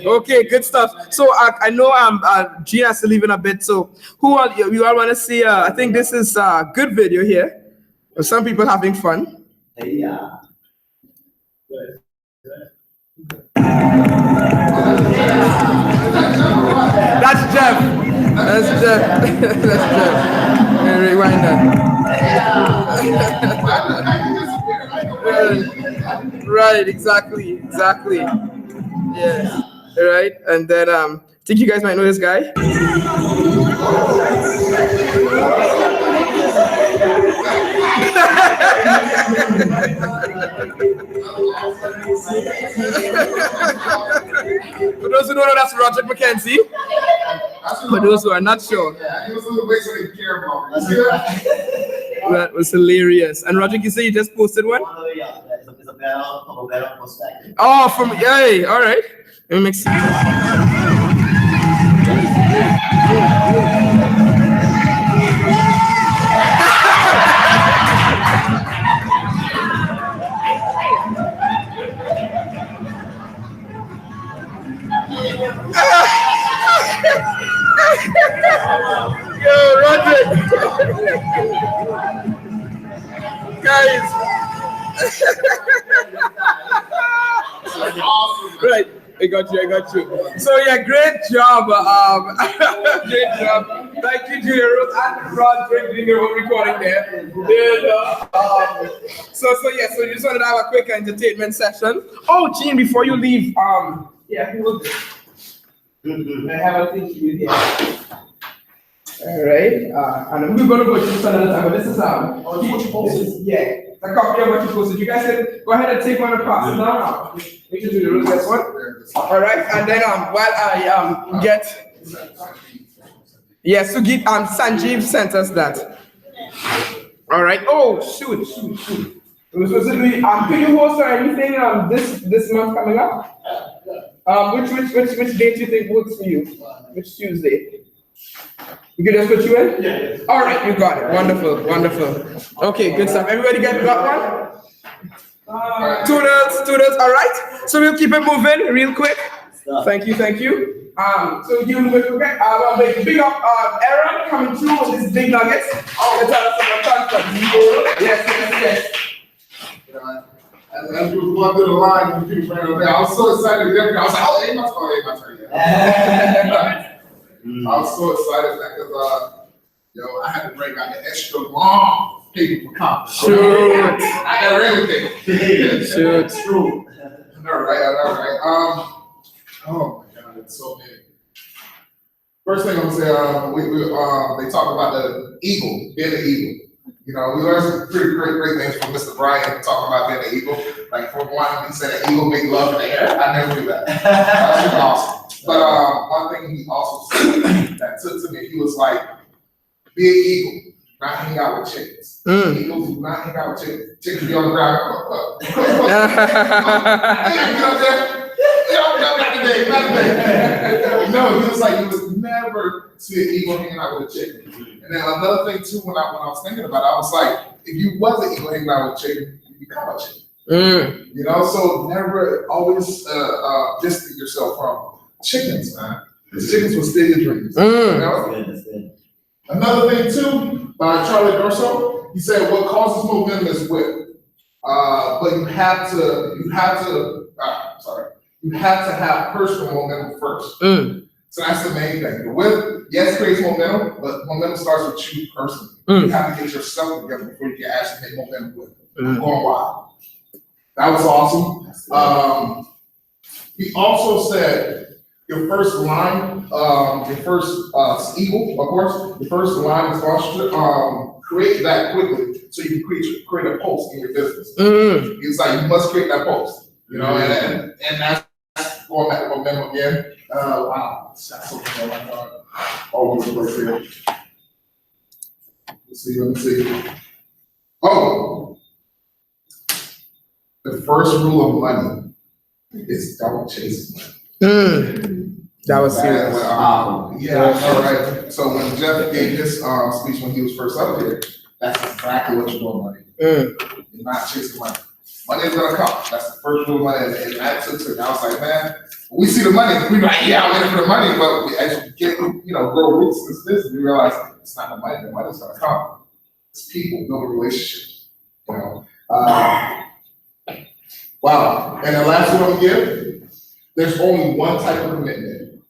Okay, good stuff. So I know Gina has to leave in a bit. So you all want to see? I think this is a good video here of some people having fun. Yeah. That's Jeff. That's Jeff. Rewind that. Right, exactly. Yeah. Right, and then I think you guys might know this guy. For those who don't know, that's Roger McKenzie. For those who are not sure. yeah, he was a little bit so they care about me. You see that? That was hilarious. And Roger, you say you just posted one? It's a better perspective. Oh, from yay! All right. Let me make sense. Yo, Roger. Guys. Right, I got you. So yeah, great job. Great job. Thank you, Julia Rose and Rod for doing your own recording there. So you just wanted to have a quick entertainment session. Oh, Gene, before you leave, yeah, who will I have a thing for you here. All right, and we're gonna go through this another time, but this is what you posted. Yeah, it's a copy of what you posted. You guys said go ahead and take one and pass it down. Make sure to do the next one. All right, and then while I get yes, to get Sanjeev sent us that. All right. Oh shoot. It was supposed to be can you host or anything this month coming up? Which date do you think works for you? Which Tuesday? You can just put you in? Yeah. All right, you got it. Wonderful. Okay, good stuff. Everybody got one? Toodles. All right. So we'll keep it moving real quick. Thank you. So you will get big up Aaron coming through with his big nuggets. Oh, tell us about conference. Yes. As we was going through the line, and people ran over there, I was so excited to get there. I was like, oh, ain't my turn yet. I was so excited because, I had to break out the extra long paper for conference. Shoot. I got everything. Shoot. True. All right. Oh my God, it's so big. First thing I'm gonna say, they talk about the eagle, being the eagle. You know, we learned some pretty great things from Mr. Brian talking about being an eagle. Like for one, he said an eagle make love in the air. I never knew that. That was awesome. But one thing he also said that took to me, he was like, be an eagle, not hang out with chickens. Eagles do not hang out with chickens. Chickens be on the ground. Get up there. They don't nothing. No, he was like, you would never see an eagle hanging out with a chicken. And then another thing too, when I was thinking about it, I was like, if you was an eagle hanging out with a chicken, you become a chicken. You know, so never always distance yourself from chickens, man. Because chickens will steal your dreams. You know? Another thing too, by Charlie D'Urso, he said what causes momentum is whip. But you have to have personal momentum first. So that's the main thing. The whip, yes, creates momentum, but momentum starts with you personally. You have to get yourself together before you can actually make momentum with it. Going wild. That was awesome. He also said your first line, your first eagle, of course, the first line is to create that quickly so you can create a post in your business. It's like you must create that post, you know, and that's going back to momentum again. Wow, that's something like all over the place here. Let me see. Oh, the first rule of money is don't chase money. That was serious. Yeah, all right. So when Jeff gave his speech when he was first up here, that's exactly what you're doing, money. You're not chasing money. Money is gonna come. That's the first rule of money. And that took it. I was like, man, when we see the money, we like, yeah, I'm in it for the money, but as you get, grow roots in this business, you realize it's not the money. The money's gonna come. It's people, build a relationship. You know. Wow. And the last one I'm gonna give, there's only one type of commitment,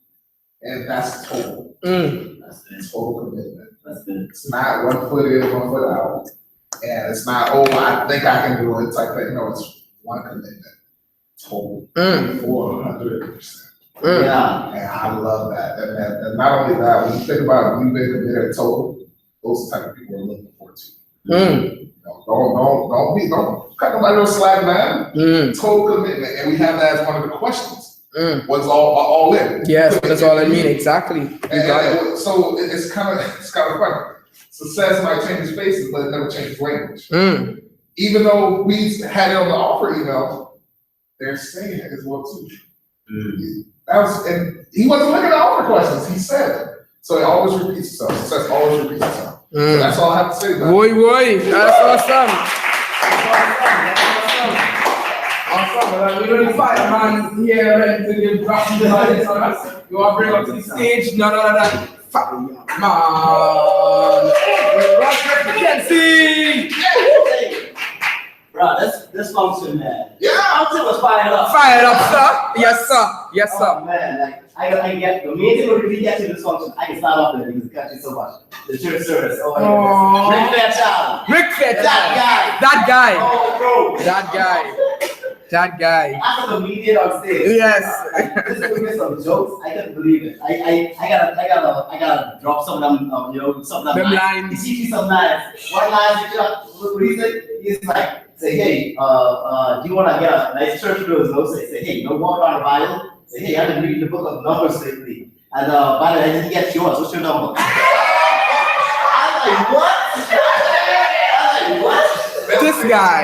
and that's total. That's total commitment. It's not 1 foot in, 1 foot out. And it's not, oh, I think I can do it type thing. No, it's one commitment. Total. 400%. Yeah. And I love that. And not only that, when you think about you being committed total, those type of people are looking forward to. Don't cut nobody no slack, man. Total commitment. And we have that as one of the questions. What's all in? Yes, what does all that mean? Exactly. So it's kind of funny. Success might change his faces, but it never changes language. Even though we had it on the offer email, they're saying it as well too. And he wasn't looking at the offer questions. He said it. So it always repeats itself. Success always repeats itself. So that's all I have to say about it. Boy, that's awesome. Awesome. We don't need fireman here ready to give drops the audience on us. You want to bring up to the stage? No. Man. Mackenzie. Bro, this function, man. Yeah. Function was fired up. Fired up, sir. Yes, sir. Yes, sir. Oh, man, like I get the main thing when we get to this function, I can start off there because it catches so much. The church service. Oh my goodness. Rick Fairchild. Rick Fairchild. That guy. That guy. Oh, bro. That guy. After the meeting on stage. Yes. This is me some jokes. I couldn't believe it. I gotta drop some of them, some of them lines. He teaches some lines. One line, what he said, he's like, say, hey, do you want to get a nice church girls? No, say, hey, no walk around the Bible. Say, hey, I've been reading the book of Numbers lately. And by the way, I didn't get yours. What's your number? I'm like, what? This guy.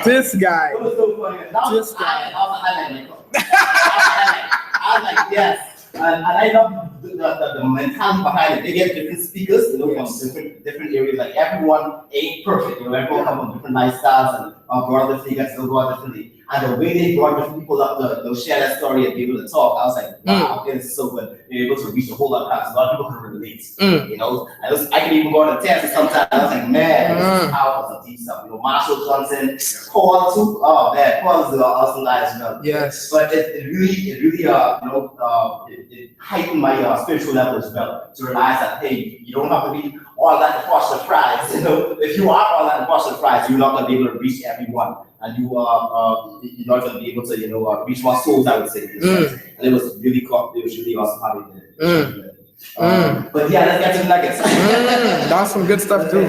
This guy. It was so funny. This guy. I was like, yes. And I love the mentality behind it. They get different speakers, from different areas. Like everyone ain't perfect. Everyone comes from different lifestyles and brought differently, got to go out differently. And the way they brought different people up to share that story and be able to talk, I was like, wow, this is so good. They're able to reach a whole lot of people. A lot of people can relate. I can even go on a test sometimes. I was like, man, this is powerful, some deep stuff. Marshall Johnson, Paul too. Oh man, Paul is an awesome guy as well. Yes. But it really it heightened my spiritual level as well. To realize that, hey, you don't have to be all that portion of fries. If you are all that portion of fries, you're not going to be able to reach everyone. And you're not going to be able to, reach more souls, I would say. And it was really cool. It was really awesome how they did it. But yeah, let's get to the nuggets. That's some good stuff too.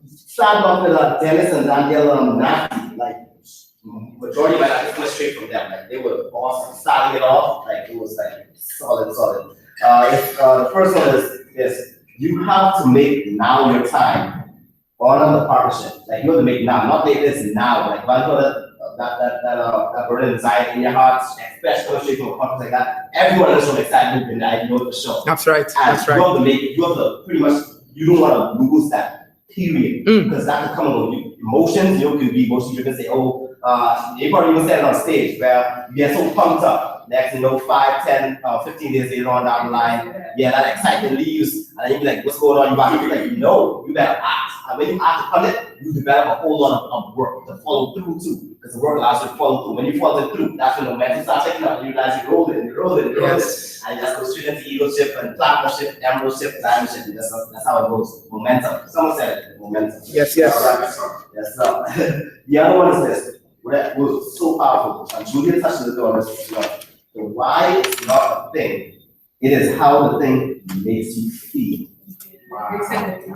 Starting off with Dennis and Daniel Nasty, like majority of my life was straight from them. Like they were awesome. Starting it off, like it was like solid. The first one is you have to make now your time on the partnership. Like you have to make now, not make this now. Like that burden inside in your heart, especially from a conference like that. Everyone is so excited and I know for sure. That's right. And That's right. you have to pretty much, you don't want to lose that period, because that can come on you. Emotions, you could be emotions, you can say, oh, they probably even said it on stage where you get so pumped up. Next, 5, 10, 15 days later on down the line, that excitement leaves, and then you be like, what's going on? You got to be like, no, you better act. And when you act upon it, you develop a whole lot of work to follow through too, because the work allows you to follow through. When you follow through, that's when the momentum starts taking up, and you realize you're rolling, and you just go straight into eagleship and platinumship, emeraldship, diamondship, and that's how it goes. Momentum. Someone said it, momentum. Yes. Yes, sir. The other one is this. That was so powerful. And Julia touched on this. The why is not a thing. It is how the thing makes you feel. Wow.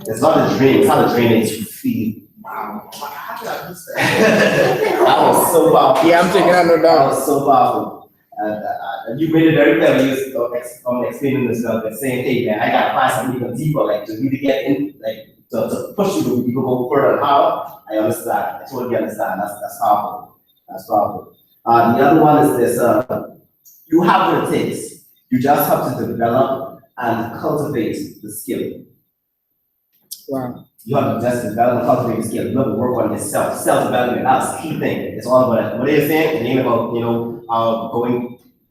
It's not a dream. It's how the dream makes you feel. Wow. How did I miss that? That was so powerful. Yeah, I'm taking that note That down. was so powerful. And you made it very clear. You explaining this, like saying, hey man, I gotta find something even deeper, like to really get in, like to push you to even go further. How? I understand. I totally understand. That's powerful. That's powerful. The other one is this. You have what it takes. You just have to develop and cultivate the skill. Wow. You have to just develop and cultivate the skill. You have to work on yourself. Self-development. That's the key thing. It's all about it. What are you saying? It ain't about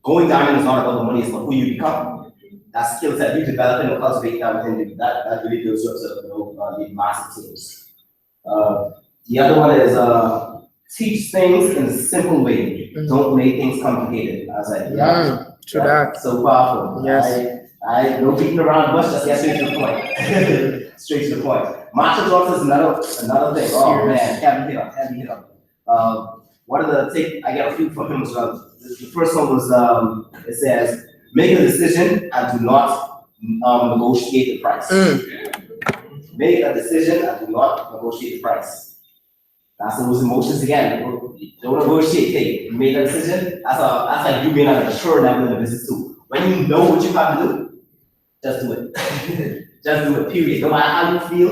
going diamond is not about the money. It's about who you become. That skill set you develop and cultivate that within you. That really builds you up to lead massive teams. The other one is teach things in a simple way. Don't make things complicated. I was like, True that. so powerful. Yes. I no beating around the bush, just get straight to the point. Straight to the point. Martial arts is another thing. Oh man, heavy hitter. One of the take I got a few from him as well. The first one was it says, make a decision and do not negotiate the price. Make a decision and do not negotiate the price. That's those emotions again. Don't negotiate. Hey, you made a decision. That's like you being at a mature level in the business too. When you know what you have to do, just do it. Just do it. Period. No matter how you feel,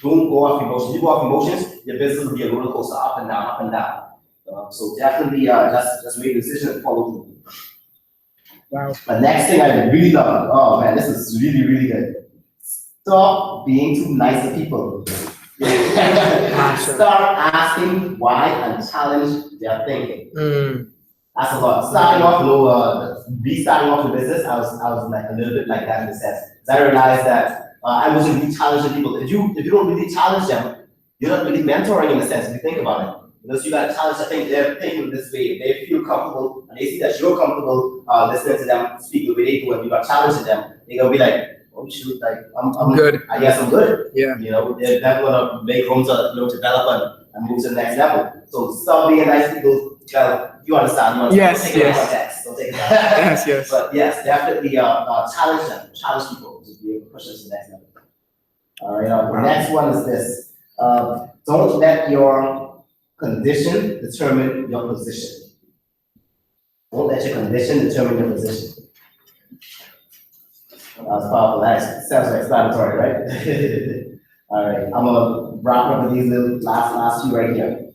don't go off emotions. You go off emotions, your business will be a roller coaster, up and down, up and down. So definitely, just make a decision and follow through. Wow. The next thing I really love. Oh man, this is really, really good. Stop being too nice to people. Start asking why and challenge their thinking. That's a lot. Starting off, starting off the business, I was like a little bit like that in a sense. I realized that I wasn't really challenging people. If you don't really challenge them, you're not really mentoring in a sense. If you think about it, because you got to challenge. I think they're thinking this way. They feel comfortable, and they see that you're comfortable listening to them speak the way they do, and you are challenging them. They're gonna be like, oh shoot, like I'm good. I guess I'm good. Yeah. They're gonna make room to develop and move to the next level. So stop being nice people. You understand? Yes, Don't take it out of context. Don't take it out. Yes. But yes, definitely challenge them, challenge people to be able to push us to the next level. All right. The next one is this: don't let your condition determine your position. Don't let your condition determine your position. That was powerful. That's self-explanatory, right? All right, I'm gonna wrap up with these little last few right here.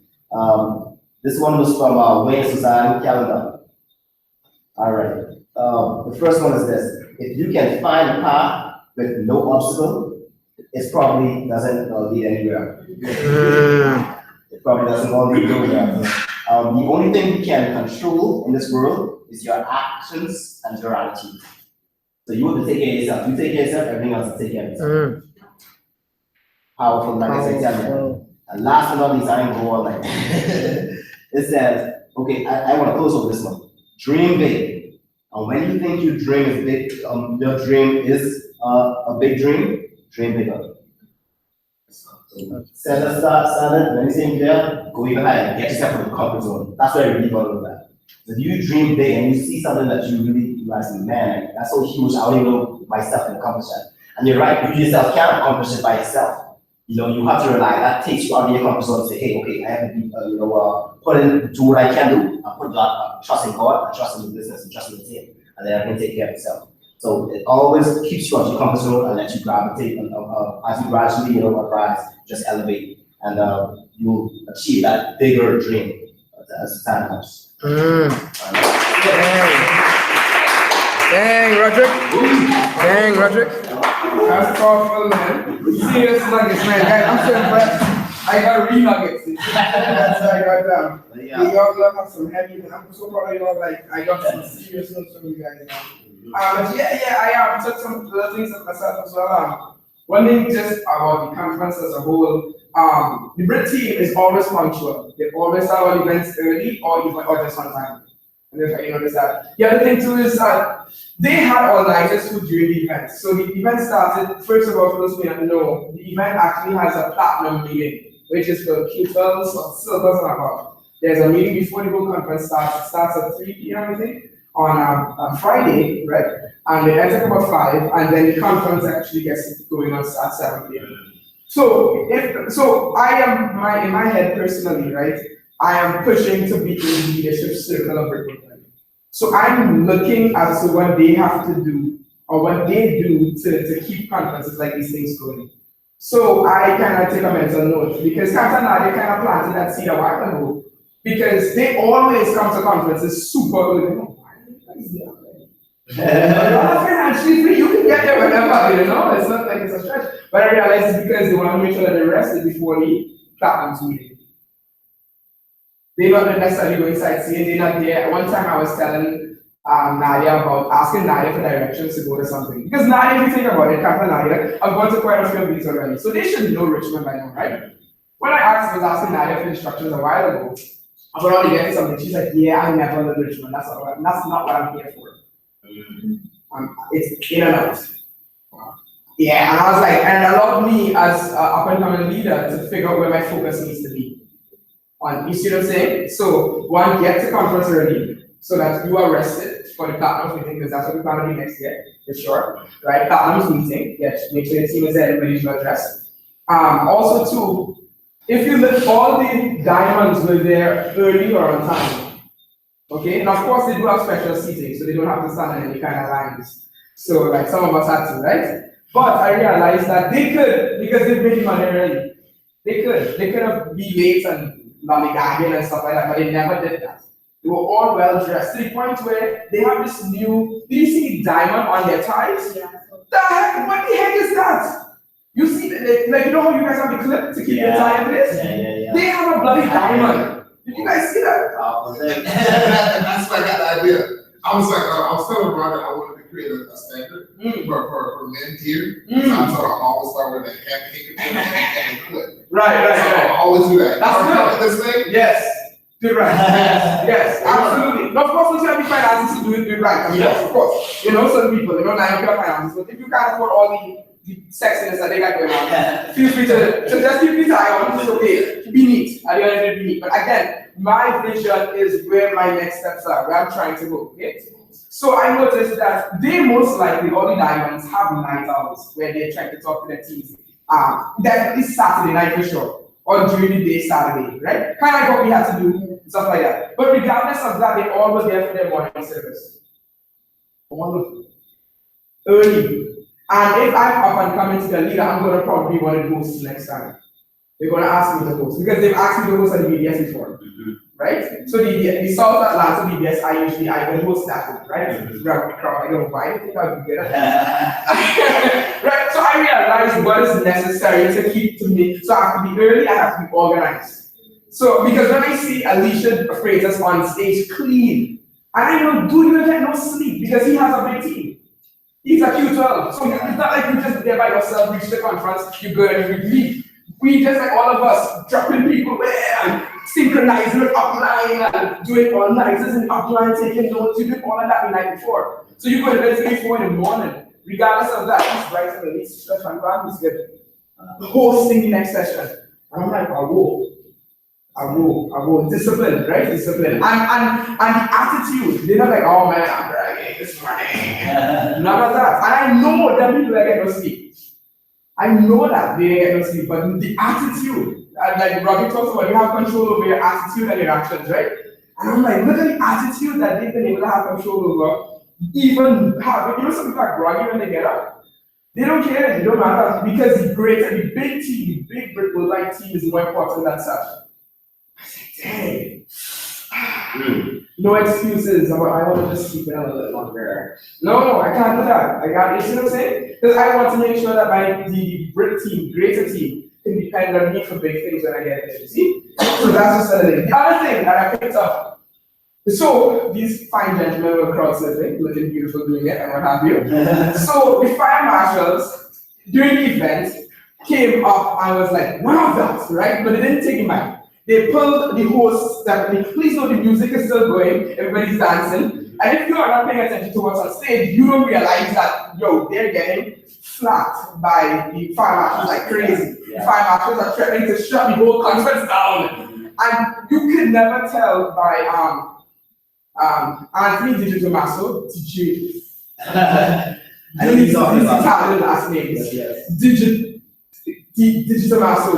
This one was from Wayne Suzanne Calendar. All right, the first one is this: if you can find a path with no obstacle, it probably doesn't lead anywhere. It probably doesn't lead anywhere. The only thing you can control in this world is your actions and your attitude. So you have to take care of yourself. You take care of yourself, everything else will take care of itself. Powerful, like I said. And last but not least, I ain't go all night. It says, okay, I want to close over this one. Dream big. And when you think your dream is big, your dream is a big dream, dream bigger. So set a start, when you think there, go even higher, get yourself in the comfort zone. That's where you really got to do that. If you dream big and you see something that you really realize, man, that's so huge, I don't even know myself can accomplish that. And you're right, you yourself can't accomplish it by yourself. You have to rely, that takes you out of your comfort zone and say, hey, okay, I have to be, do what I can do, put trust in God, and trust in the business, and trust in the team, and then I can take care of yourself. So it always keeps you out of your comfort zone and let you gravitate, as you gradually, rise, just elevate, and you'll achieve that bigger dream. as Tallahassee. Dang, Roderick. Dang, Roderick. That's powerful, man. Serious nuggets, man. I'm so impressed. I got real nuggets. That's what I got down. Yeah. You all have some heavy, and I'm so proud of you all. Like, I got some serious notes from you guys. But I took some little things of myself as well. One thing just about the conference as a whole, the Brit team is always punctual. They always have all events early or just on time. And if you notice that. The other thing too is that they had all-nighters too during the event. So the event started, first of all, for those who don't know, the event actually has a platinum meeting, which is for Q12s or silvers and above. There's a meeting before the whole conference starts. It starts at 3 p.m. I think, on Friday, right? And it ends at about 5, and then the conference actually gets going on at 7 p.m. So I am in my head personally, right? I am pushing to be in the leadership circle of Brooklyn. So I'm looking as to what they have to do or what they do to keep conferences like these things going. So I kind of take a mental note because Canada, they kind of planted that seed a while ago because they always come to conferences super early. Financially free, you can get there whenever, it's not like it's a stretch. But I realize it's because they want to make sure that they're rested before the platinum meeting. They're not necessarily going sightseeing, they're not there. One time I was telling Nadia about asking Nadia for directions to go to something. Because Nadia, if you think about it, Captain Nadia, I've gone to quite a few of these already. So they should know Richmond by now, right? When I was asking Nadia for instructions a while ago, about how to get to something, she's like, yeah, I never lived in Richmond. That's not what I'm here for. It's in and out. Yeah, and I was like, and it allowed me as an up and coming leader to figure out where my focus needs to be. You see what I'm saying? So one, get to conference early so that you are rested for the platinum meeting because that's what we plan to do next year, for sure. Right? Platinum's meeting, yes, make sure the team is there, everybody's well dressed. Also too, if you look, all the diamonds were there early or on time. Okay, and of course they do have special seating, so they don't have to stand in any kind of lines. So like some of us had to, right? But I realized that they could, because they've made money already. They could have be late and lollygagging and stuff like that, but they never did that. They were all well dressed to the point where they have this new, do you see diamond on their ties? Yeah. What the heck is that? You see, like you know how you guys have the clip to keep your tie in place? Yeah. They have a bloody diamond. Did you guys see that? That's why I got the idea. I was telling Ron that I wanted to create a standard for men here. So I told him I always start with a handkerchief and a clip. Right. I always do that. That's good. This thing? Yes. Do it right. Yes, absolutely. Of course, once you have the finances to do it right. I mean, yes, of course. Some people, now you have finances, but if you can't afford all the sexiness that they got going on, feel free to just keep the tie on. It's okay. Be neat. At the end of the day, be neat. But again, my vision is where my next steps are, where I'm trying to go. Okay? So I noticed that they most likely, all the diamonds, have night owls where they're trying to talk to their teams. Definitely Saturday night for sure. Or during the day Saturday, right? Kind of like what we had to do, stuff like that. But regardless of that, they all were there for their morning service. Wonderful. Early. And if I'm up and coming to the leader, I'm going to probably be one of the hosts next time. They're going to ask me to host because they've asked me to host at the BBS before, right? So the South Atlanta BBS, I will host that, right? Rugby crowd, I don't know why I think I would be good at that. Right? So I realized what is necessary to keep to me. So I have to be early, I have to be organized. So because when I see Alicia Freitas on stage clean, and I know, dude, you don't get no sleep because he has a big team. He's a Q12. So it's not like you're just there by yourself, reach the conference, you go and you leave. We just like all of us dropping people and synchronizing with upline and doing all nighters in upline, taking notes, you did all of that the night before. So you go to bed 3, 4 in the morning. Regardless of that, he's right in the least stretch and grab, he's good. Hosting the next session. And I'm like, I will. Discipline, right? Discipline. And the attitude, they're not like, oh man, I'm dragging this morning. None of that. And I know that people that get no sleep. I know that they get no sleep, but the attitude, like Robbie talks about, you have control over your attitude and your actions, right? And I'm like, look at the attitude that they've been able to have control over. Even have, some people are groggy when they get up. They don't care, it don't matter, because the big team, the big Brick Worldwide team is more important than such. I said, dang. No excuses. I want to just sleep in a little bit longer. No, I can't do that. You see what I'm saying? Because I want to make sure that the greater team, can depend on me for big things when I get there. You see? So that's just another thing. The other thing that I picked up. So these fine gentlemen were crowd surfing, looking beautiful doing it and what have you. So the fire marshals during the event came up and was like, wow, that's right, but they didn't take it back. They pulled the host that please know the music is still going, everybody's dancing. And if you are not paying attention to what's on stage, you don't realize that, yo, they're getting slapped by the fire marshals like crazy. The fire marshals are threatening to shut the whole conference down. And you could never tell by Anthony Digital Masso, DJ. I think he's talking His about. Italian last names. Yes. Digital Masso.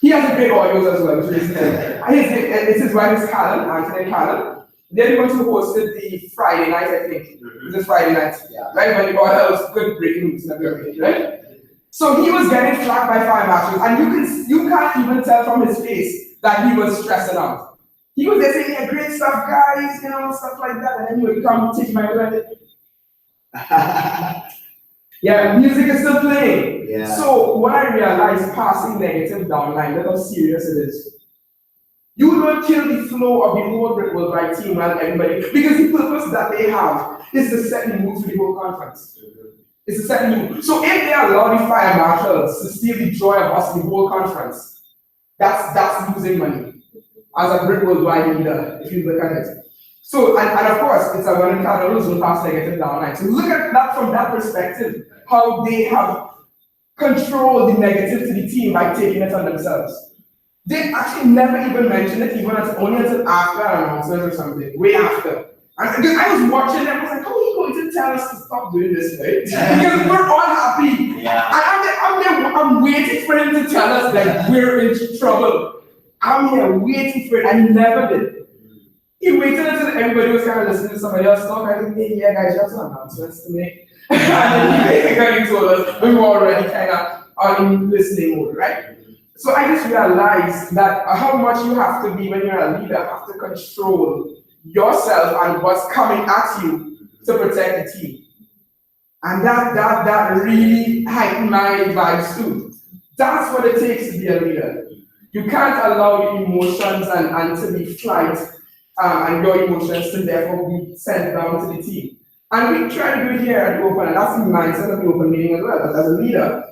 He has a great audios as well, which is it's his wife is Callum, Anthony and Callum. They're the ones who hosted the Friday night, I think. It was Friday night, right? When the order was good breaking news and everything, right? So he was getting flagged by fire marshals, and you can't even tell from his face that he was stressing out. He was there saying, yeah, great stuff, guys, you know, stuff like that, and then he would come take my breath. Yeah, music is still playing. Yeah. So what I realized, passing negative downline, look how serious it is. You don't kill the flow of the whole Brickworld right team while everybody, because the purpose that they have is to set the mood for the whole conference. It's to set the mood. So if they allow the fire marshals to steal the joy of us the whole conference, that's losing money as a Brickworld wide leader, if you look at it. So, and of course, it's a running cardinals who pass negative downline. So look at that from that perspective, how they have controlled the negative to the team by taking it on themselves. They actually never even mentioned it, even only until after an announcement or something, way after. And I was watching them, I was like, how are you going to tell us to stop doing this, right? Because we're all happy. And I'm waiting for him to tell us that we're in trouble. I'm here waiting for it, and he never did. He waited until everybody was kind of listening to somebody else talk. I think, hey, yeah, guys, you have some announcements to make. And then he basically told us we were already kind of in listening mode, right? So I just realized that how much you have to be when you're a leader, have to control yourself and what's coming at you to protect the team. And that really heightened my vibes too. That's what it takes to be a leader. You can't allow your emotions and to be flight. And your emotions to therefore be sent down to the team. And we try to do it here at the Open, and that's the mindset of the Open meeting as well. But as a leader,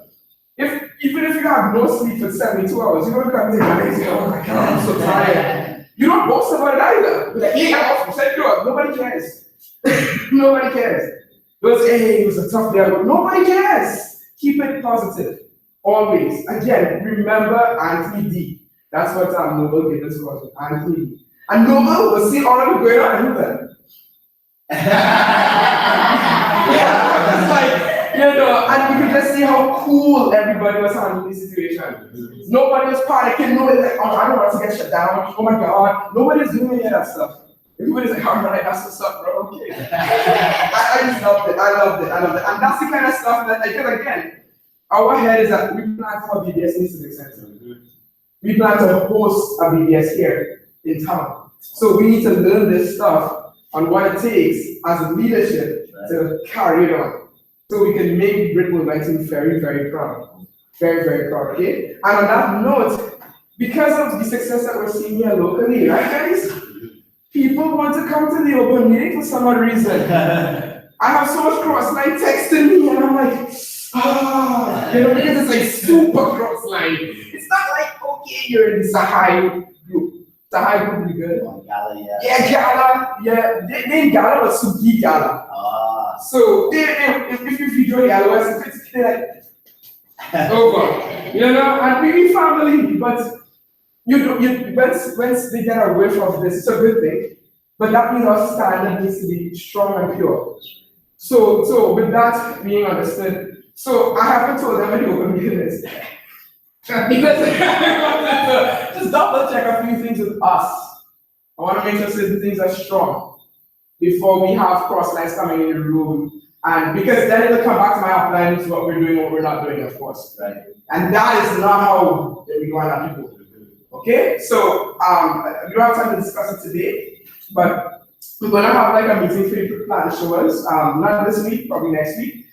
even if you have no sleep for 72 hours, you don't come to the oh my God, I'm so tired. You don't boast about it either. You're like, hey, I'm off, set you up. Nobody cares. Nobody cares. Don't say, hey, it was a tough day. Nobody cares. Keep it positive. Always. Again, remember Anthony D. That's what our Noble gave us was, Anthony D. And Noble will see all of it going on and do that. It's like, you know, and you can just see how cool everybody was handling the situation. Nobody was panicking, nobody was like, oh, I don't want to get shut down, oh my God. Nobody's doing any of that stuff. Everybody's like, all right, that's what's up, bro, okay. I just loved it, I loved it. And that's the kind of stuff that, because again, our head is that we plan for BBS needs to make sense. We plan to host a BBS here in town. So we need to learn this stuff on what it takes as leadership to carry it on. So we can make Brickworld Writing very, very proud. Very, very proud, okay? And on that note, because of the success that we're seeing here locally, right guys? People want to come to the Open meeting for some odd reason. I have so much cross-line texting me and I'm like, you know, because it's like super cross-line. It's not like, okay, you're in the Sahai group. Sahai group be good. Oh, Gala, yeah. Yeah, Gala, yeah. They in Gala was Sugi Gala. So if you join Gala, it's like, oh God. You know, and we be family, but once they get a whiff of this, it's a good thing. But that means our standard needs to be strong and pure. So with that being understood, so I haven't told them what the Open meeting is. Because just double check a few things with us. I want to make sure certain things are strong before we have cross lines coming in the room. And because then it'll come back to my outline to what we're doing, what we're not doing, of course. Right. And that is not how we want our people. Okay, so we don't have time to discuss it today, but we're gonna have like a meeting for you to plan show us, not this week, probably next week.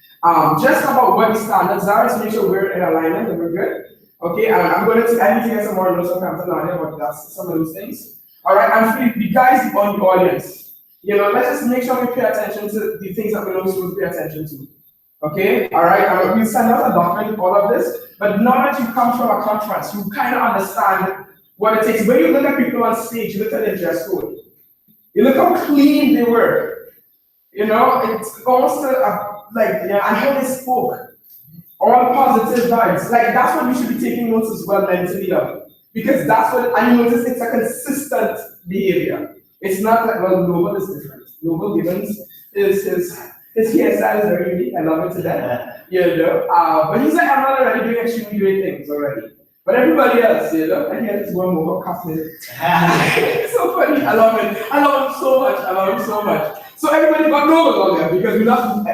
Just about what the standards are, to make sure we're in alignment and we're good. Okay, and I need to get some more notes from Tanzania, but that's some of those things. All right, and for the guys on the audience, let's just make sure we pay attention to the things that we're not supposed to pay attention to. Okay, all right, we'll send out a document, all of this, but now that you come from a conference, you kind of understand what it takes. When you look at people on stage, you look at their dress code. You look how clean they were. It's almost and how they spoke. All positive vibes. Like, that's what we should be taking notes as well mentally of. Because that's what, and you notice it's a consistent behavior. It's not like, well, Noble is different. Noble Gibbons, his hairstyle is very unique. I love it to death. But he's like, I'm not already doing extremely great things already. But everybody else, and here is one more cosmetic. It's so funny. I love it. I love him so much. I love him so much. So everybody got Noble on there because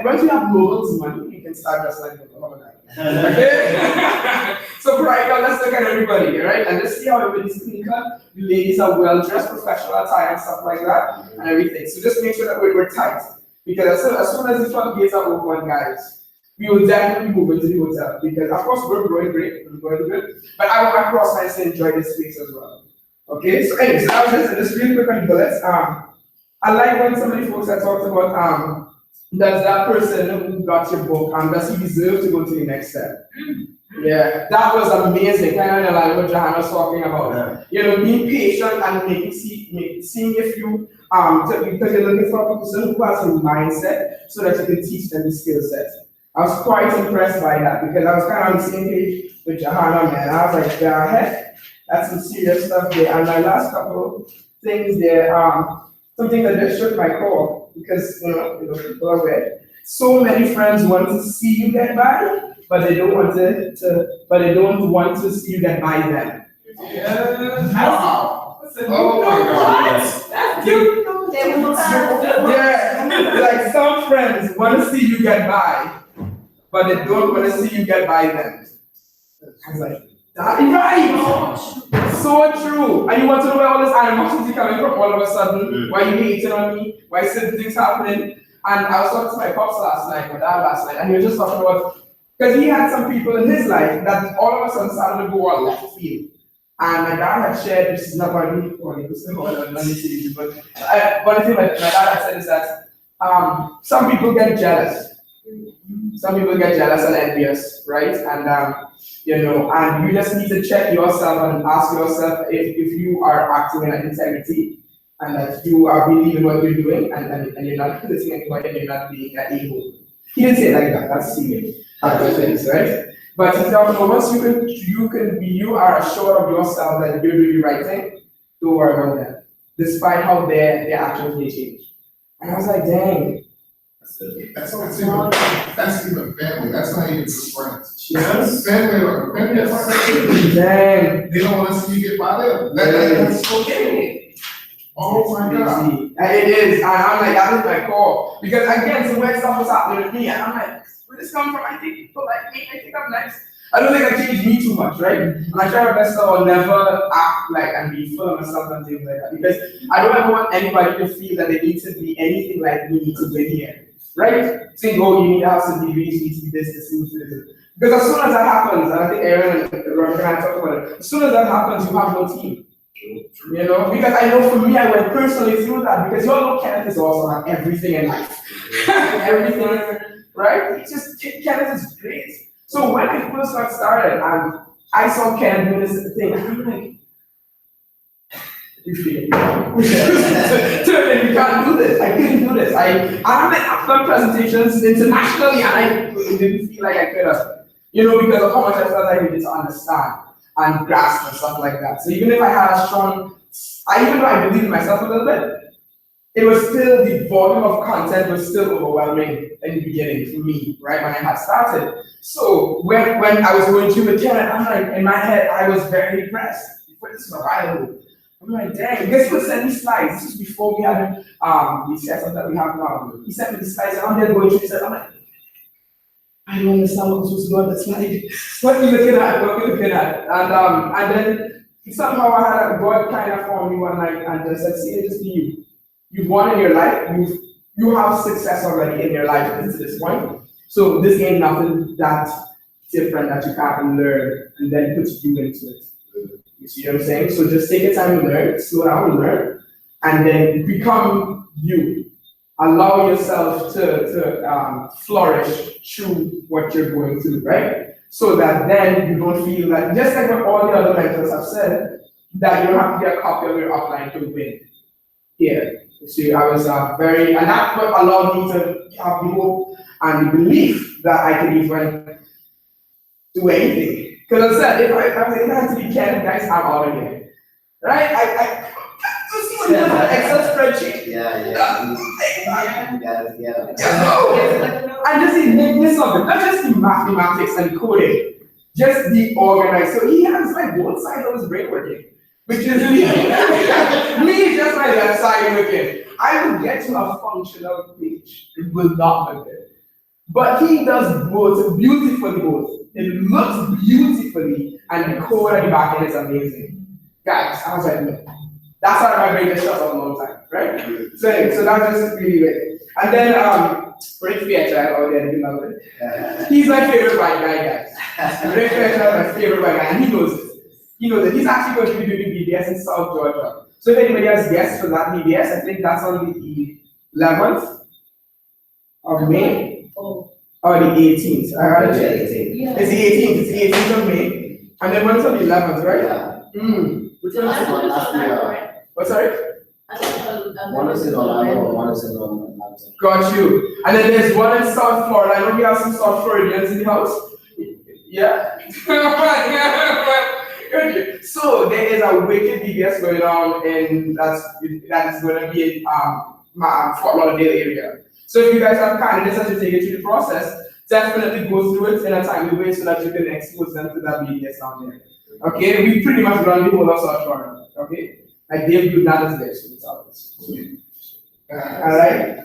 once you have Noble's money, you can start just like Noble. Okay? So right now, let's look at everybody, right? And let's see how everybody's clean cut. The ladies are well dressed, professional attire and stuff like that, and everything. So just make sure that we're tight. Because as soon as the front gates are open, guys, we will definitely move into the hotel. Because of course we're growing great, we're going good. But I want across my to enjoy this space as well. Okay, so anyways, I was just really quick on bullets. I like when some of the folks that talked about does that person who got your book does he deserve to go to the next step? Yeah, that was amazing. Kind of like what Johanna was talking about. Being patient and seeing if you because you're looking for a person who has a mindset so that you can teach them the skill set. I was quite impressed by that because I was kind of on the same page with Johanna, man. I was like, yeah, heck, that's some serious stuff there. And my last couple things there, something that just shook my core because people are weird. So many friends want to see you get by, but they don't want to see you get by them. Wow. Oh my God. That's cute. Yeah, like some friends want to see you get by, but they don't want to see you get by them. I was like, that is right. So true. And you want to know where all this animosity coming from all of a sudden? Why you hating on me? Why certain things happening? And I was talking to my pops my dad last night, and he was just talking about, because he had some people in his life that all of a sudden started to go on left field. And my dad had shared, this is not what me, but one thing my dad had said is that some people get jealous. Some people get jealous and envious, right? And and you just need to check yourself and ask yourself if you are acting in integrity and that you are believing what you're doing and you're not hurting anybody and you're not being that evil. He didn't say it like that, that's silly. Things, right? But he's talking about once you are assured of yourself that you're doing the right thing, don't worry about that. Despite how their actions may change. And I was like, dang. That's even family. That's not even just friends. That's family. Dang. They don't want to see you get by them. That's okay. Oh my God. And it is. And I'm like, that is my core. Because again, some weird stuff was happening with me. And I'm like, where this come from? I think people like me. I think I'm nice. I don't think I changed me too much, right? And I try my best to never act like and be full of myself and things like that. Because I don't ever want anybody to feel that they need to be anything like me to win here. Right? Saying, oh, you need to have some degrees, you need to be this, need to be this. Because as soon as that happens, and I think Aaron and Ron and I talked about it, as soon as that happens, you have no team. Because I know for me, I went personally through that because you all know Kenneth is awesome at everything in life. Everything, right? It's just, Kenneth is great. So when I first got started, and I saw Kenneth doing this thing, I'm like, you feel you can't do this. I couldn't do this. I've done presentations internationally and I didn't feel like I could have, because of how much I felt I needed to understand and grasp and stuff like that. So even if I had a strong, even though I believed in myself a little bit, it was still, the volume of content was still overwhelming in the beginning for me, right, when I had started. So when I was going through the Kenneth, I'm like, in my head, I was very depressed. This is a while ago. I'm like, dang, guess what sent me slides? This was before we had the setup that we have now. He sent me the slides and I'm there going through it. I'm like, I don't understand what I'm supposed to do on the slide. What are you looking at? And then somehow I had a God kind of formed me one night and just said, see, just be you. You've won in your life, you have success already in your life to this point. So this ain't nothing that different that you can't learn and then put you into it. You see what I'm saying? So just take your time to learn, slow down and learn, and then become you. Allow yourself to flourish through what you're going through, right? So that then you don't feel like, just like what all the other mentors have said, that you don't have to be a copy of your upline to win here. You see, I was and that's what allowed me to have the hope and the belief that I could even do anything. Because I said, if I had to be careful, guys, I'm out of here. Right? I just see what an Excel spreadsheet. Yeah. And just this of it, not just the mathematics and coding, just the organized. So he has like both sides of his brain working, which is me. Me, just my left side working. I will get to a functional page. It will not look good. But he does both beautifully both. It looks beautifully, and the code at the back end is amazing. Guys, I was like, no. That's why my brain just shut off a long time, right? So that's just really great. And then Rick Fiat, oh yeah, you know it. He's my favorite white guy, guys. Rick Fiat is my favorite white guy, and he knows it. He knows it. He's actually going to be doing BBS in South Georgia. So if anybody has guests for that BBS, I think that's on the 11th of May. Or the 18th. I heard it. It's the 18th. It's the 18th of May. And then when's on the 11th, right? Yeah. Which one is it? Last year. What, sorry? One is in Orlando, one is in Orlando. Got you. And then there's one in South Florida. I know we have some South Floridians in the house. Yeah. So there is a wicked BBS going on, and that is going to be in Fort Lauderdale area. So if you guys have candidates that you take it through the process, definitely go through it in a timely way so that you can expose them to that BBS down there. Okay, we pretty much run the whole of South Florida. Okay, like Dave do that is there, so it's ours. All right.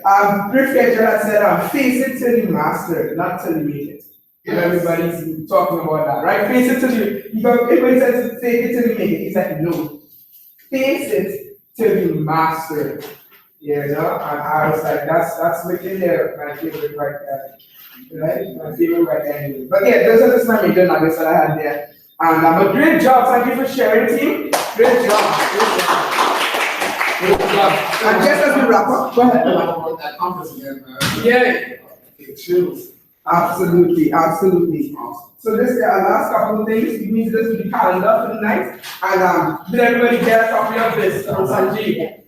Rick Fletcher had said, face it till you master, not till you make it. Yes. Everybody's talking about that, right? Face it till everybody says fake it till you make it. He's like, no, face it till you master it. Yeah, and I was like, that's wicked there, my favorite right there. Right? My favorite right there. But yeah, those are just my major nuggets that I had there. And but great job, thank you for sharing, team. Great job. Great job. And just as we wrap up, go ahead. That conference again, man. Yeah. It chills. Absolutely. Awesome. So this last couple of things, we need to just do the calendar for the night. And did everybody get a copy of this from Sanjeev?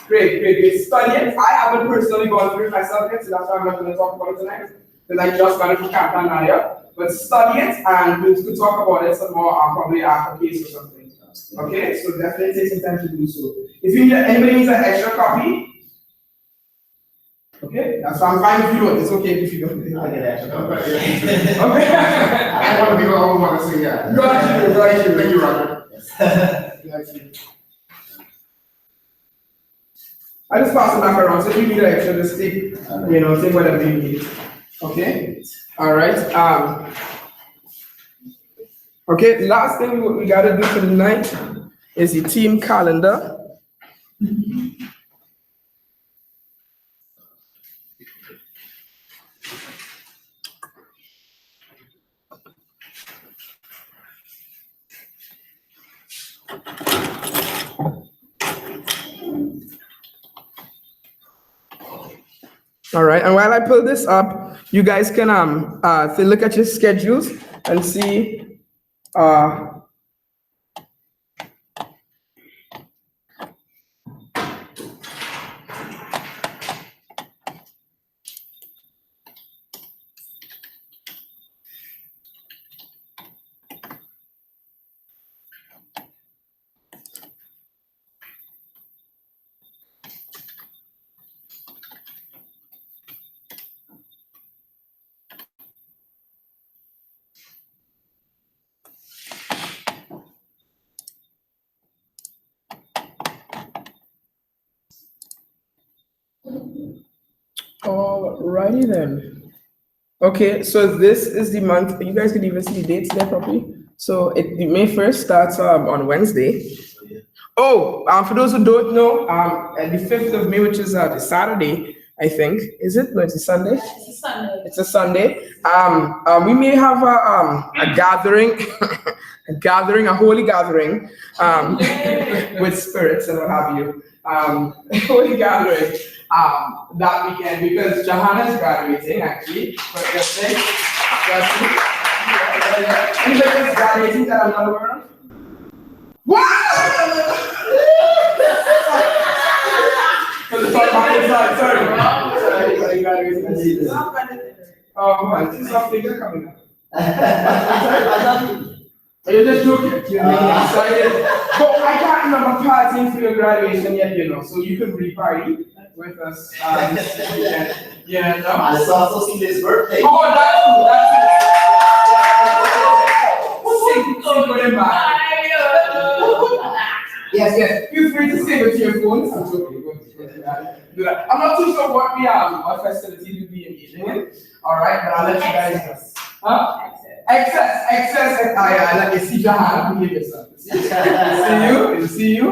Great. Study it. I haven't personally gone through it myself yet, so that's why I'm not going to talk about it tonight. Because I just got it from Captain Nadia. But study it, and we'll talk about it some more probably after case or something. Okay, so definitely take some time to do so. If you need anybody needs an extra copy, okay, that's why I'm fine if you don't. It's okay if you don't. I'll get extra. Okay. I want to be the only one to say yeah. Got you. Thank you, Robert. Got you. I just pass it back around. So if you need an extra, just take, take whatever you need. Okay. All right. Okay. Last thing we gotta do for the night is the team calendar. All right, and while I pull this up, you guys can look at your schedules and see alrighty then. Okay, so this is the month. You guys can even see the dates there properly. So the May 1st starts on Wednesday. So, yeah. Oh, for those who don't know, the 5th of May, which is the Saturday, I think, is it? No, it's a Sunday. It's a Sunday. It's a Sunday. We may have a gathering, a holy gathering, with spirits and what have you. Holy gathering, that weekend because Johanna's graduating actually. But yesterday, anybody else graduating that I'm not aware of? Wow! Sorry. Oh, man, this is something good coming up. You're just joking. You're excited. But I can't remember partying for your graduation yet, so you can re-party with us. This weekend. Yeah, no. And it's also Cindy's birthday. Oh, that's good. Sing back. Yes. Feel free to sing with your phones. I'm joking. Do that. I'm not too sure what festivities you'll be engaging in. All right, but I'll let you guys know. Huh? Excess. I let you see Johanna. Behave yourself. See you.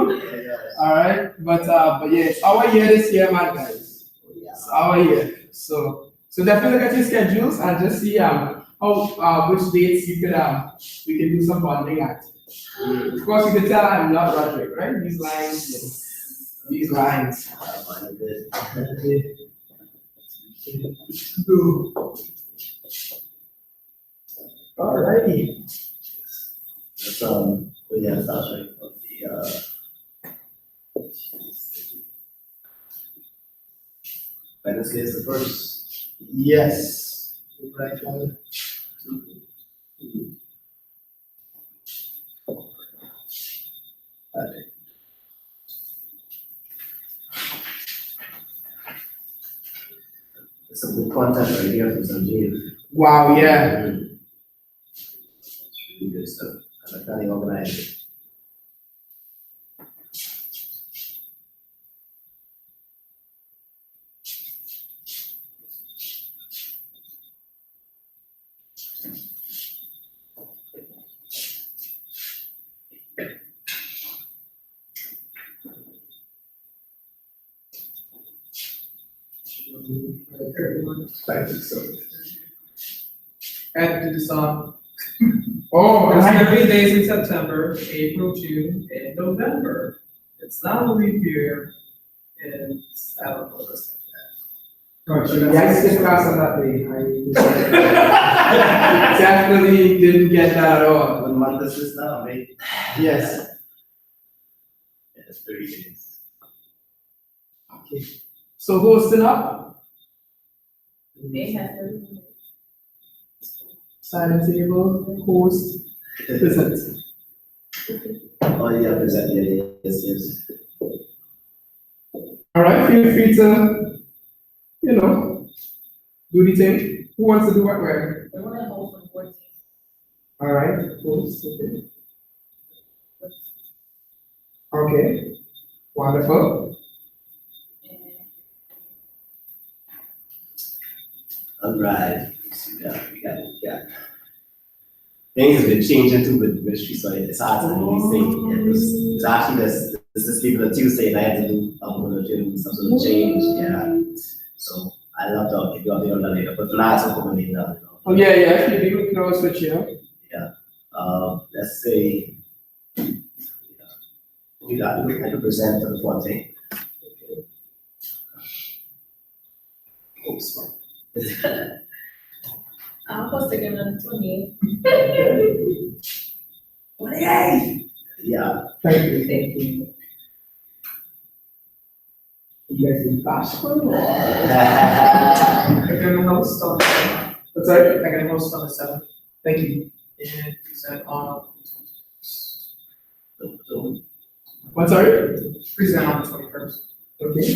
All right, but yeah, it's our year this year, man, guys. It's our year. So definitely look at your schedules and just see which dates we can do some bonding at. Of course, you can tell I'm not Roderick, right? These lines. Alrighty. That's yeah, that's right. Wednesday is the first. Yes. Right. Some good content right here from Sanjeev. Wow, yeah. It's really good stuff. And I can't organize it. Thank you so much. Add to the song. Oh, There's 30 days in September, April, June, and November. It's not a leap year, and I don't know this. I skipped class on that day. I definitely didn't get that at all. What month is this now, mate? Yes. Yeah, it's 30 days. Okay. So hosting up, They have to. silent table, host, present. Oh, yeah, present, yeah, yes. All right, feel free to, do the thing. Who wants to do what where? They want to hold on 14. All right, host, okay. Okay, wonderful. All right. We got. Things have been changing too with ministry, so it's hard to really say. It's actually this is people on Tuesday, and I had to do some sort of change. Yeah. So I love to if you want to do that later, but for now it's open later. Oh yeah, if you do, you can always switch it up. Yeah. Let's say. We got I can present for the 14th. Oops. I'm supposed to give them 28. 28! Yeah. Thank you. You guys been bashful? I'm gonna host on the 7th. What's that? I'm gonna host on the 7th. Thank you. And present on. What's that? Present on the 21st. Okay.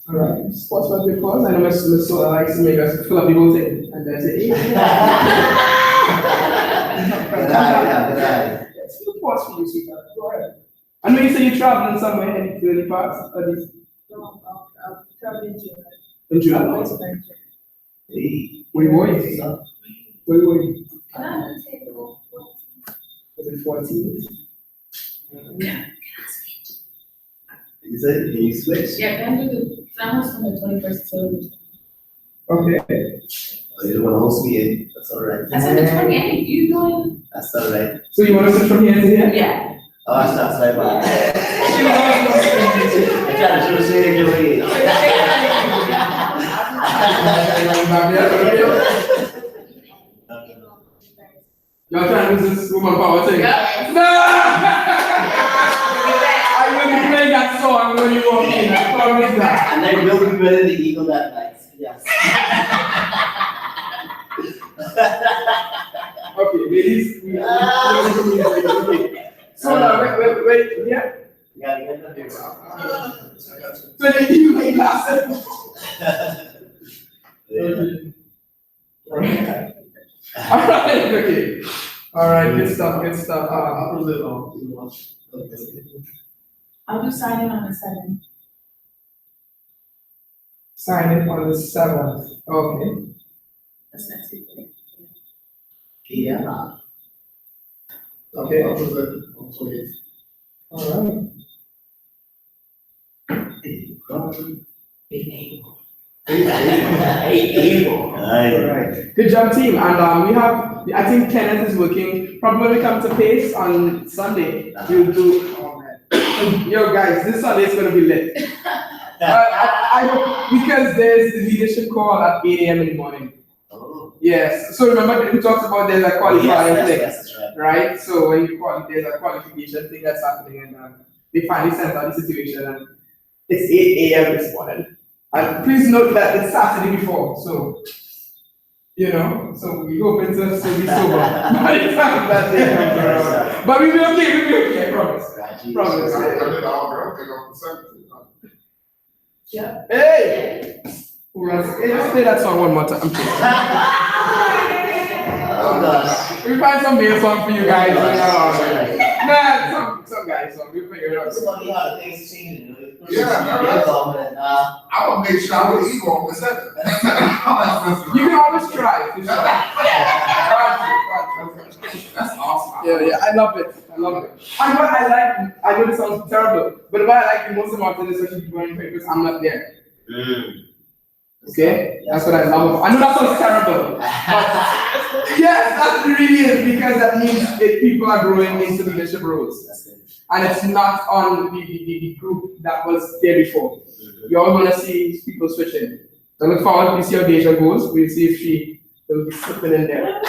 All right, sports about the cause. I know Miss Sola likes to make us fill up the whole thing, and that's it. Good eye. Yes, few thoughts for you, sweetheart. Go ahead. I know you say you're traveling somewhere in the early parts, at least No, I'm traveling to. in July. We would. We would. Was it 14? You said, can you switch? Yeah, can I do the, can I host on the 21st to? Okay. Oh, you don't want to host me in, that's all right. I said the 28th, you doing? That's all right. So you want to switch from here to here? Yeah. Oh, that's right, man. I try to show shade in your way. Y'all trying to use this woman power thing? Yeah. No! I'm gonna be playing that song when you walk in, I promise that. And then we'll be wearing the eagle that night, yes. Okay, ladies, okay. So now, wait, yeah. You gotta get the big So then you make glasses. Alright, okay. Alright, good stuff, good stuff. I'll do signing on the 7th. Sign in on the 7th. Okay. That's next week. Yeah. Okay. I'll Alright. Good job, team. And we have, I think Kenneth is working. Probably when we come to Pace on Sunday, we'll do, oh man. Yo guys, this Sunday is gonna be lit. I hope, because there's the leadership call at 8 a.m. in the morning. Oh. Yes, so remember we talked about there's a qualifying Yes, thing, that's right. right? So when you there's a qualification thing that's happening, and they finally sent out the situation, and it's 8 a.m. this morning. And please note that it's Saturday before, so so we hoping to still be sober by the time that day comes around. But we'll be okay, I promise. Promise. did all girl thing on the 17th. Hey! Let's play that song one more time. Oh, gosh. We find some male song for you guys. Nah, some guys song. We figure it out. It's funny how things change, you know. Yeah, I will make sure I would equal on the 7th. You can always try. For sure. That's awesome. Yeah, I love it. And what I know this sounds terrible, but what I like the most about it is especially people in papers, I'm not there. Okay? That's what I love. I know that sounds terrible. But yes, that really is, because that means that people are growing into leadership roles. And it's not on the group that was there before. You're all gonna see people switching. I look forward to see how Deja goes. We'll see if she will be slipping in there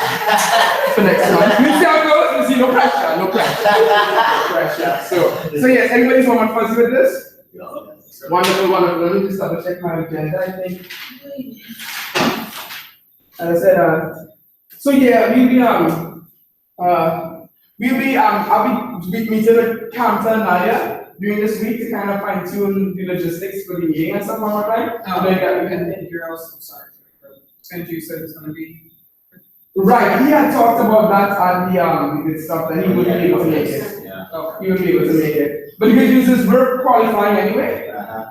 for next month. We'll see how it goes. We'll see, no pressure. No pressure. So yes, everybody's home and fuzzy with this? Wonderful. Let me just double check my agenda, I think. As I said, so yeah, I'll be meeting with Campton and Nadia during this week to kind of fine tune the logistics for the meeting and stuff like that. And you're also, I'm sorry, Sanju said it's gonna be. Right, he had talked about that at the good stuff that he would be able to make it. Yeah. He would be able to make it. But the good news is we're qualifying anyway.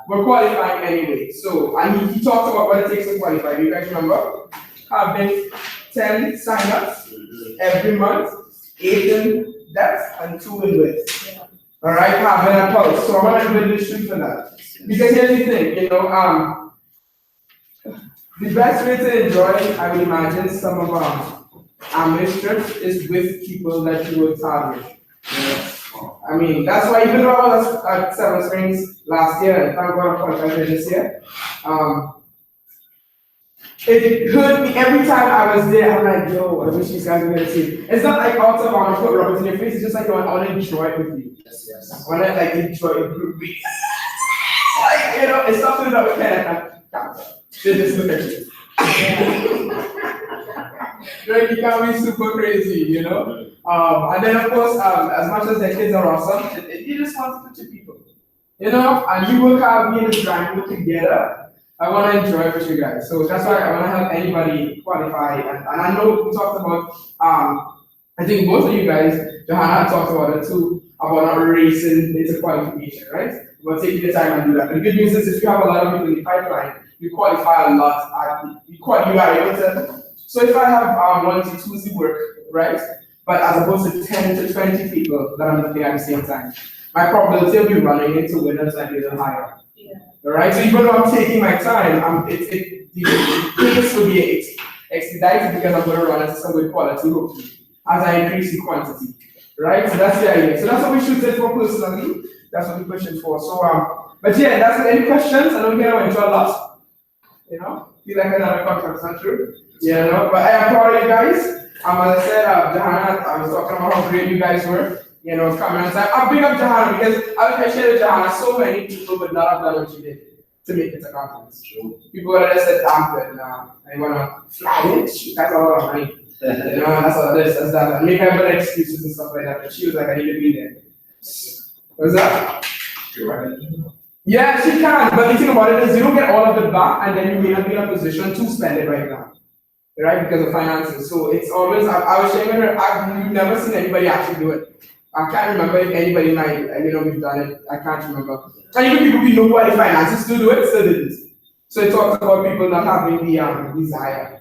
We're qualifying anyway. So, and he talked about what it takes to qualify. Do you guys remember? Having 10 signups every month, 8 in depth and 2 in width. All right, having a pulse. So I'm gonna do the shoot for that. Because here's the thing, the best way to enjoy, I would imagine, some of our trips is with people that you will target. I mean, that's why even though I was at Seven Springs last year, and thank God I'm qualified this year, it hurt me every time I was there. I'm like, yo, I wish these guys were gonna see it. It's not like out of put rubber in your face, it's just like, I want to enjoy it with you. Yes. I want to like enjoy it with me. Like, it's something that we can they just look at you. Right, you can be super crazy, and then of course, as much as the kids are awesome, you just want to put your people, and you work hard, we in the triangle together. I want to enjoy it with you guys, so that's why I want to help anybody qualify, and I know we talked about, I think both of you guys, Johanna talked about it too, about not racing into qualification, right? About taking the time and do that. But the good news is if you have a lot of people in the pipeline, you qualify a lot. You are able to. So if I have Monday, Tuesday work, right? But as opposed to 10 to 20 people that I'm looking at the same time, my probability of you running into winners might be a little higher. Yeah. All right. So even though I'm taking my time, the pace will be expedited because I'm going to run into some good quality hopefully as I increase the quantity. Right. So that's the idea. So that's what we shoot it for personally. That's what we're pushing for. So but yeah, that's any questions? I know we went into a lot. You know, feel like another conference, not true? Yeah, no, but I am proud of you guys. As I said, Johanna, I was talking about how great you guys were. You know, coming on time. I'm big up Johanna because I appreciate Johanna. So many people would not have done what you did to make it a conference. People would have just said, "I'm good now. I want to fly in. Shoot, that's a lot of money." You know, that's all this, that's that. Make up better excuses and stuff like that. But she was like, "I need to be there." What's that? Yeah, she can. But the thing about it is, you don't get all of it back, and then you may not be in a position to spend it right now. Right, because of finances. So it's always, I was sharing with her, I've never seen anybody actually do it. I can't remember if anybody might, we've done it. I can't remember. And even people we know who had the finances to do it, still didn't. So it talks about people not having the desire.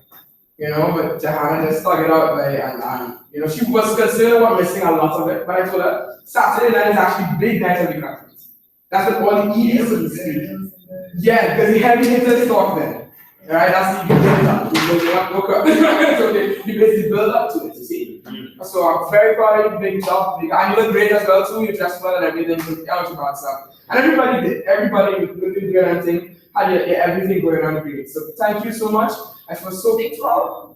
You know, but Johanna just stuck it out by, and she was concerned about missing a lot of it. But I told her, Saturday night is actually big night of the conference. That's what all the EDs will see. Yeah, because the heavy hitters talk then. Right, that's the build up. You build up, look up. It's okay. You basically build up to it, you see. So I'm very proud of you, big job. And you look great as well too. You dressed well and everything. So count about stuff. And everybody did. Everybody was looking good and thing. Had everything going on great. So thank you so much. I feel so proud.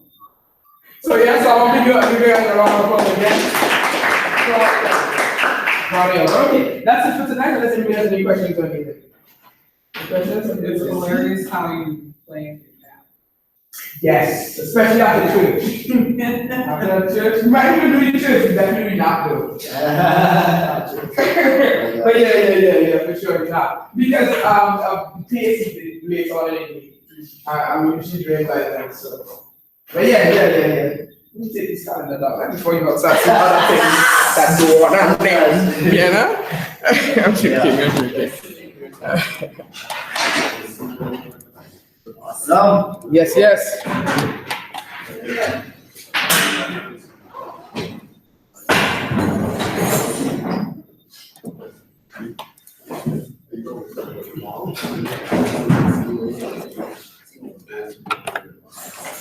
So yes, I want to give you guys a round of applause again. Okay, that's it for tonight. Unless anybody has any questions or anything. Questions? It's hilarious how you play that. Yes, especially after church. After church, you might even do the church, definitely not though. But yeah, for sure not. Because pace is late on anyway. I'm usually doing like that, so. But yeah. Let me take this calendar down. Let me before you outside some other things that go on and there. You know? I'm joking. Awesome. Yes.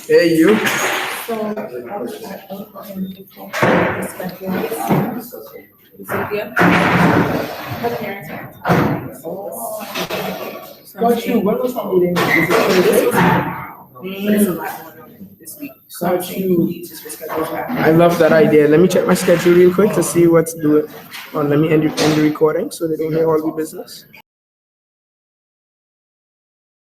Hey, you. Got you. When was the meeting? Got you. I love that idea. Let me check my schedule real quick to see what's doing. Let me end the recording so they don't hear all the business.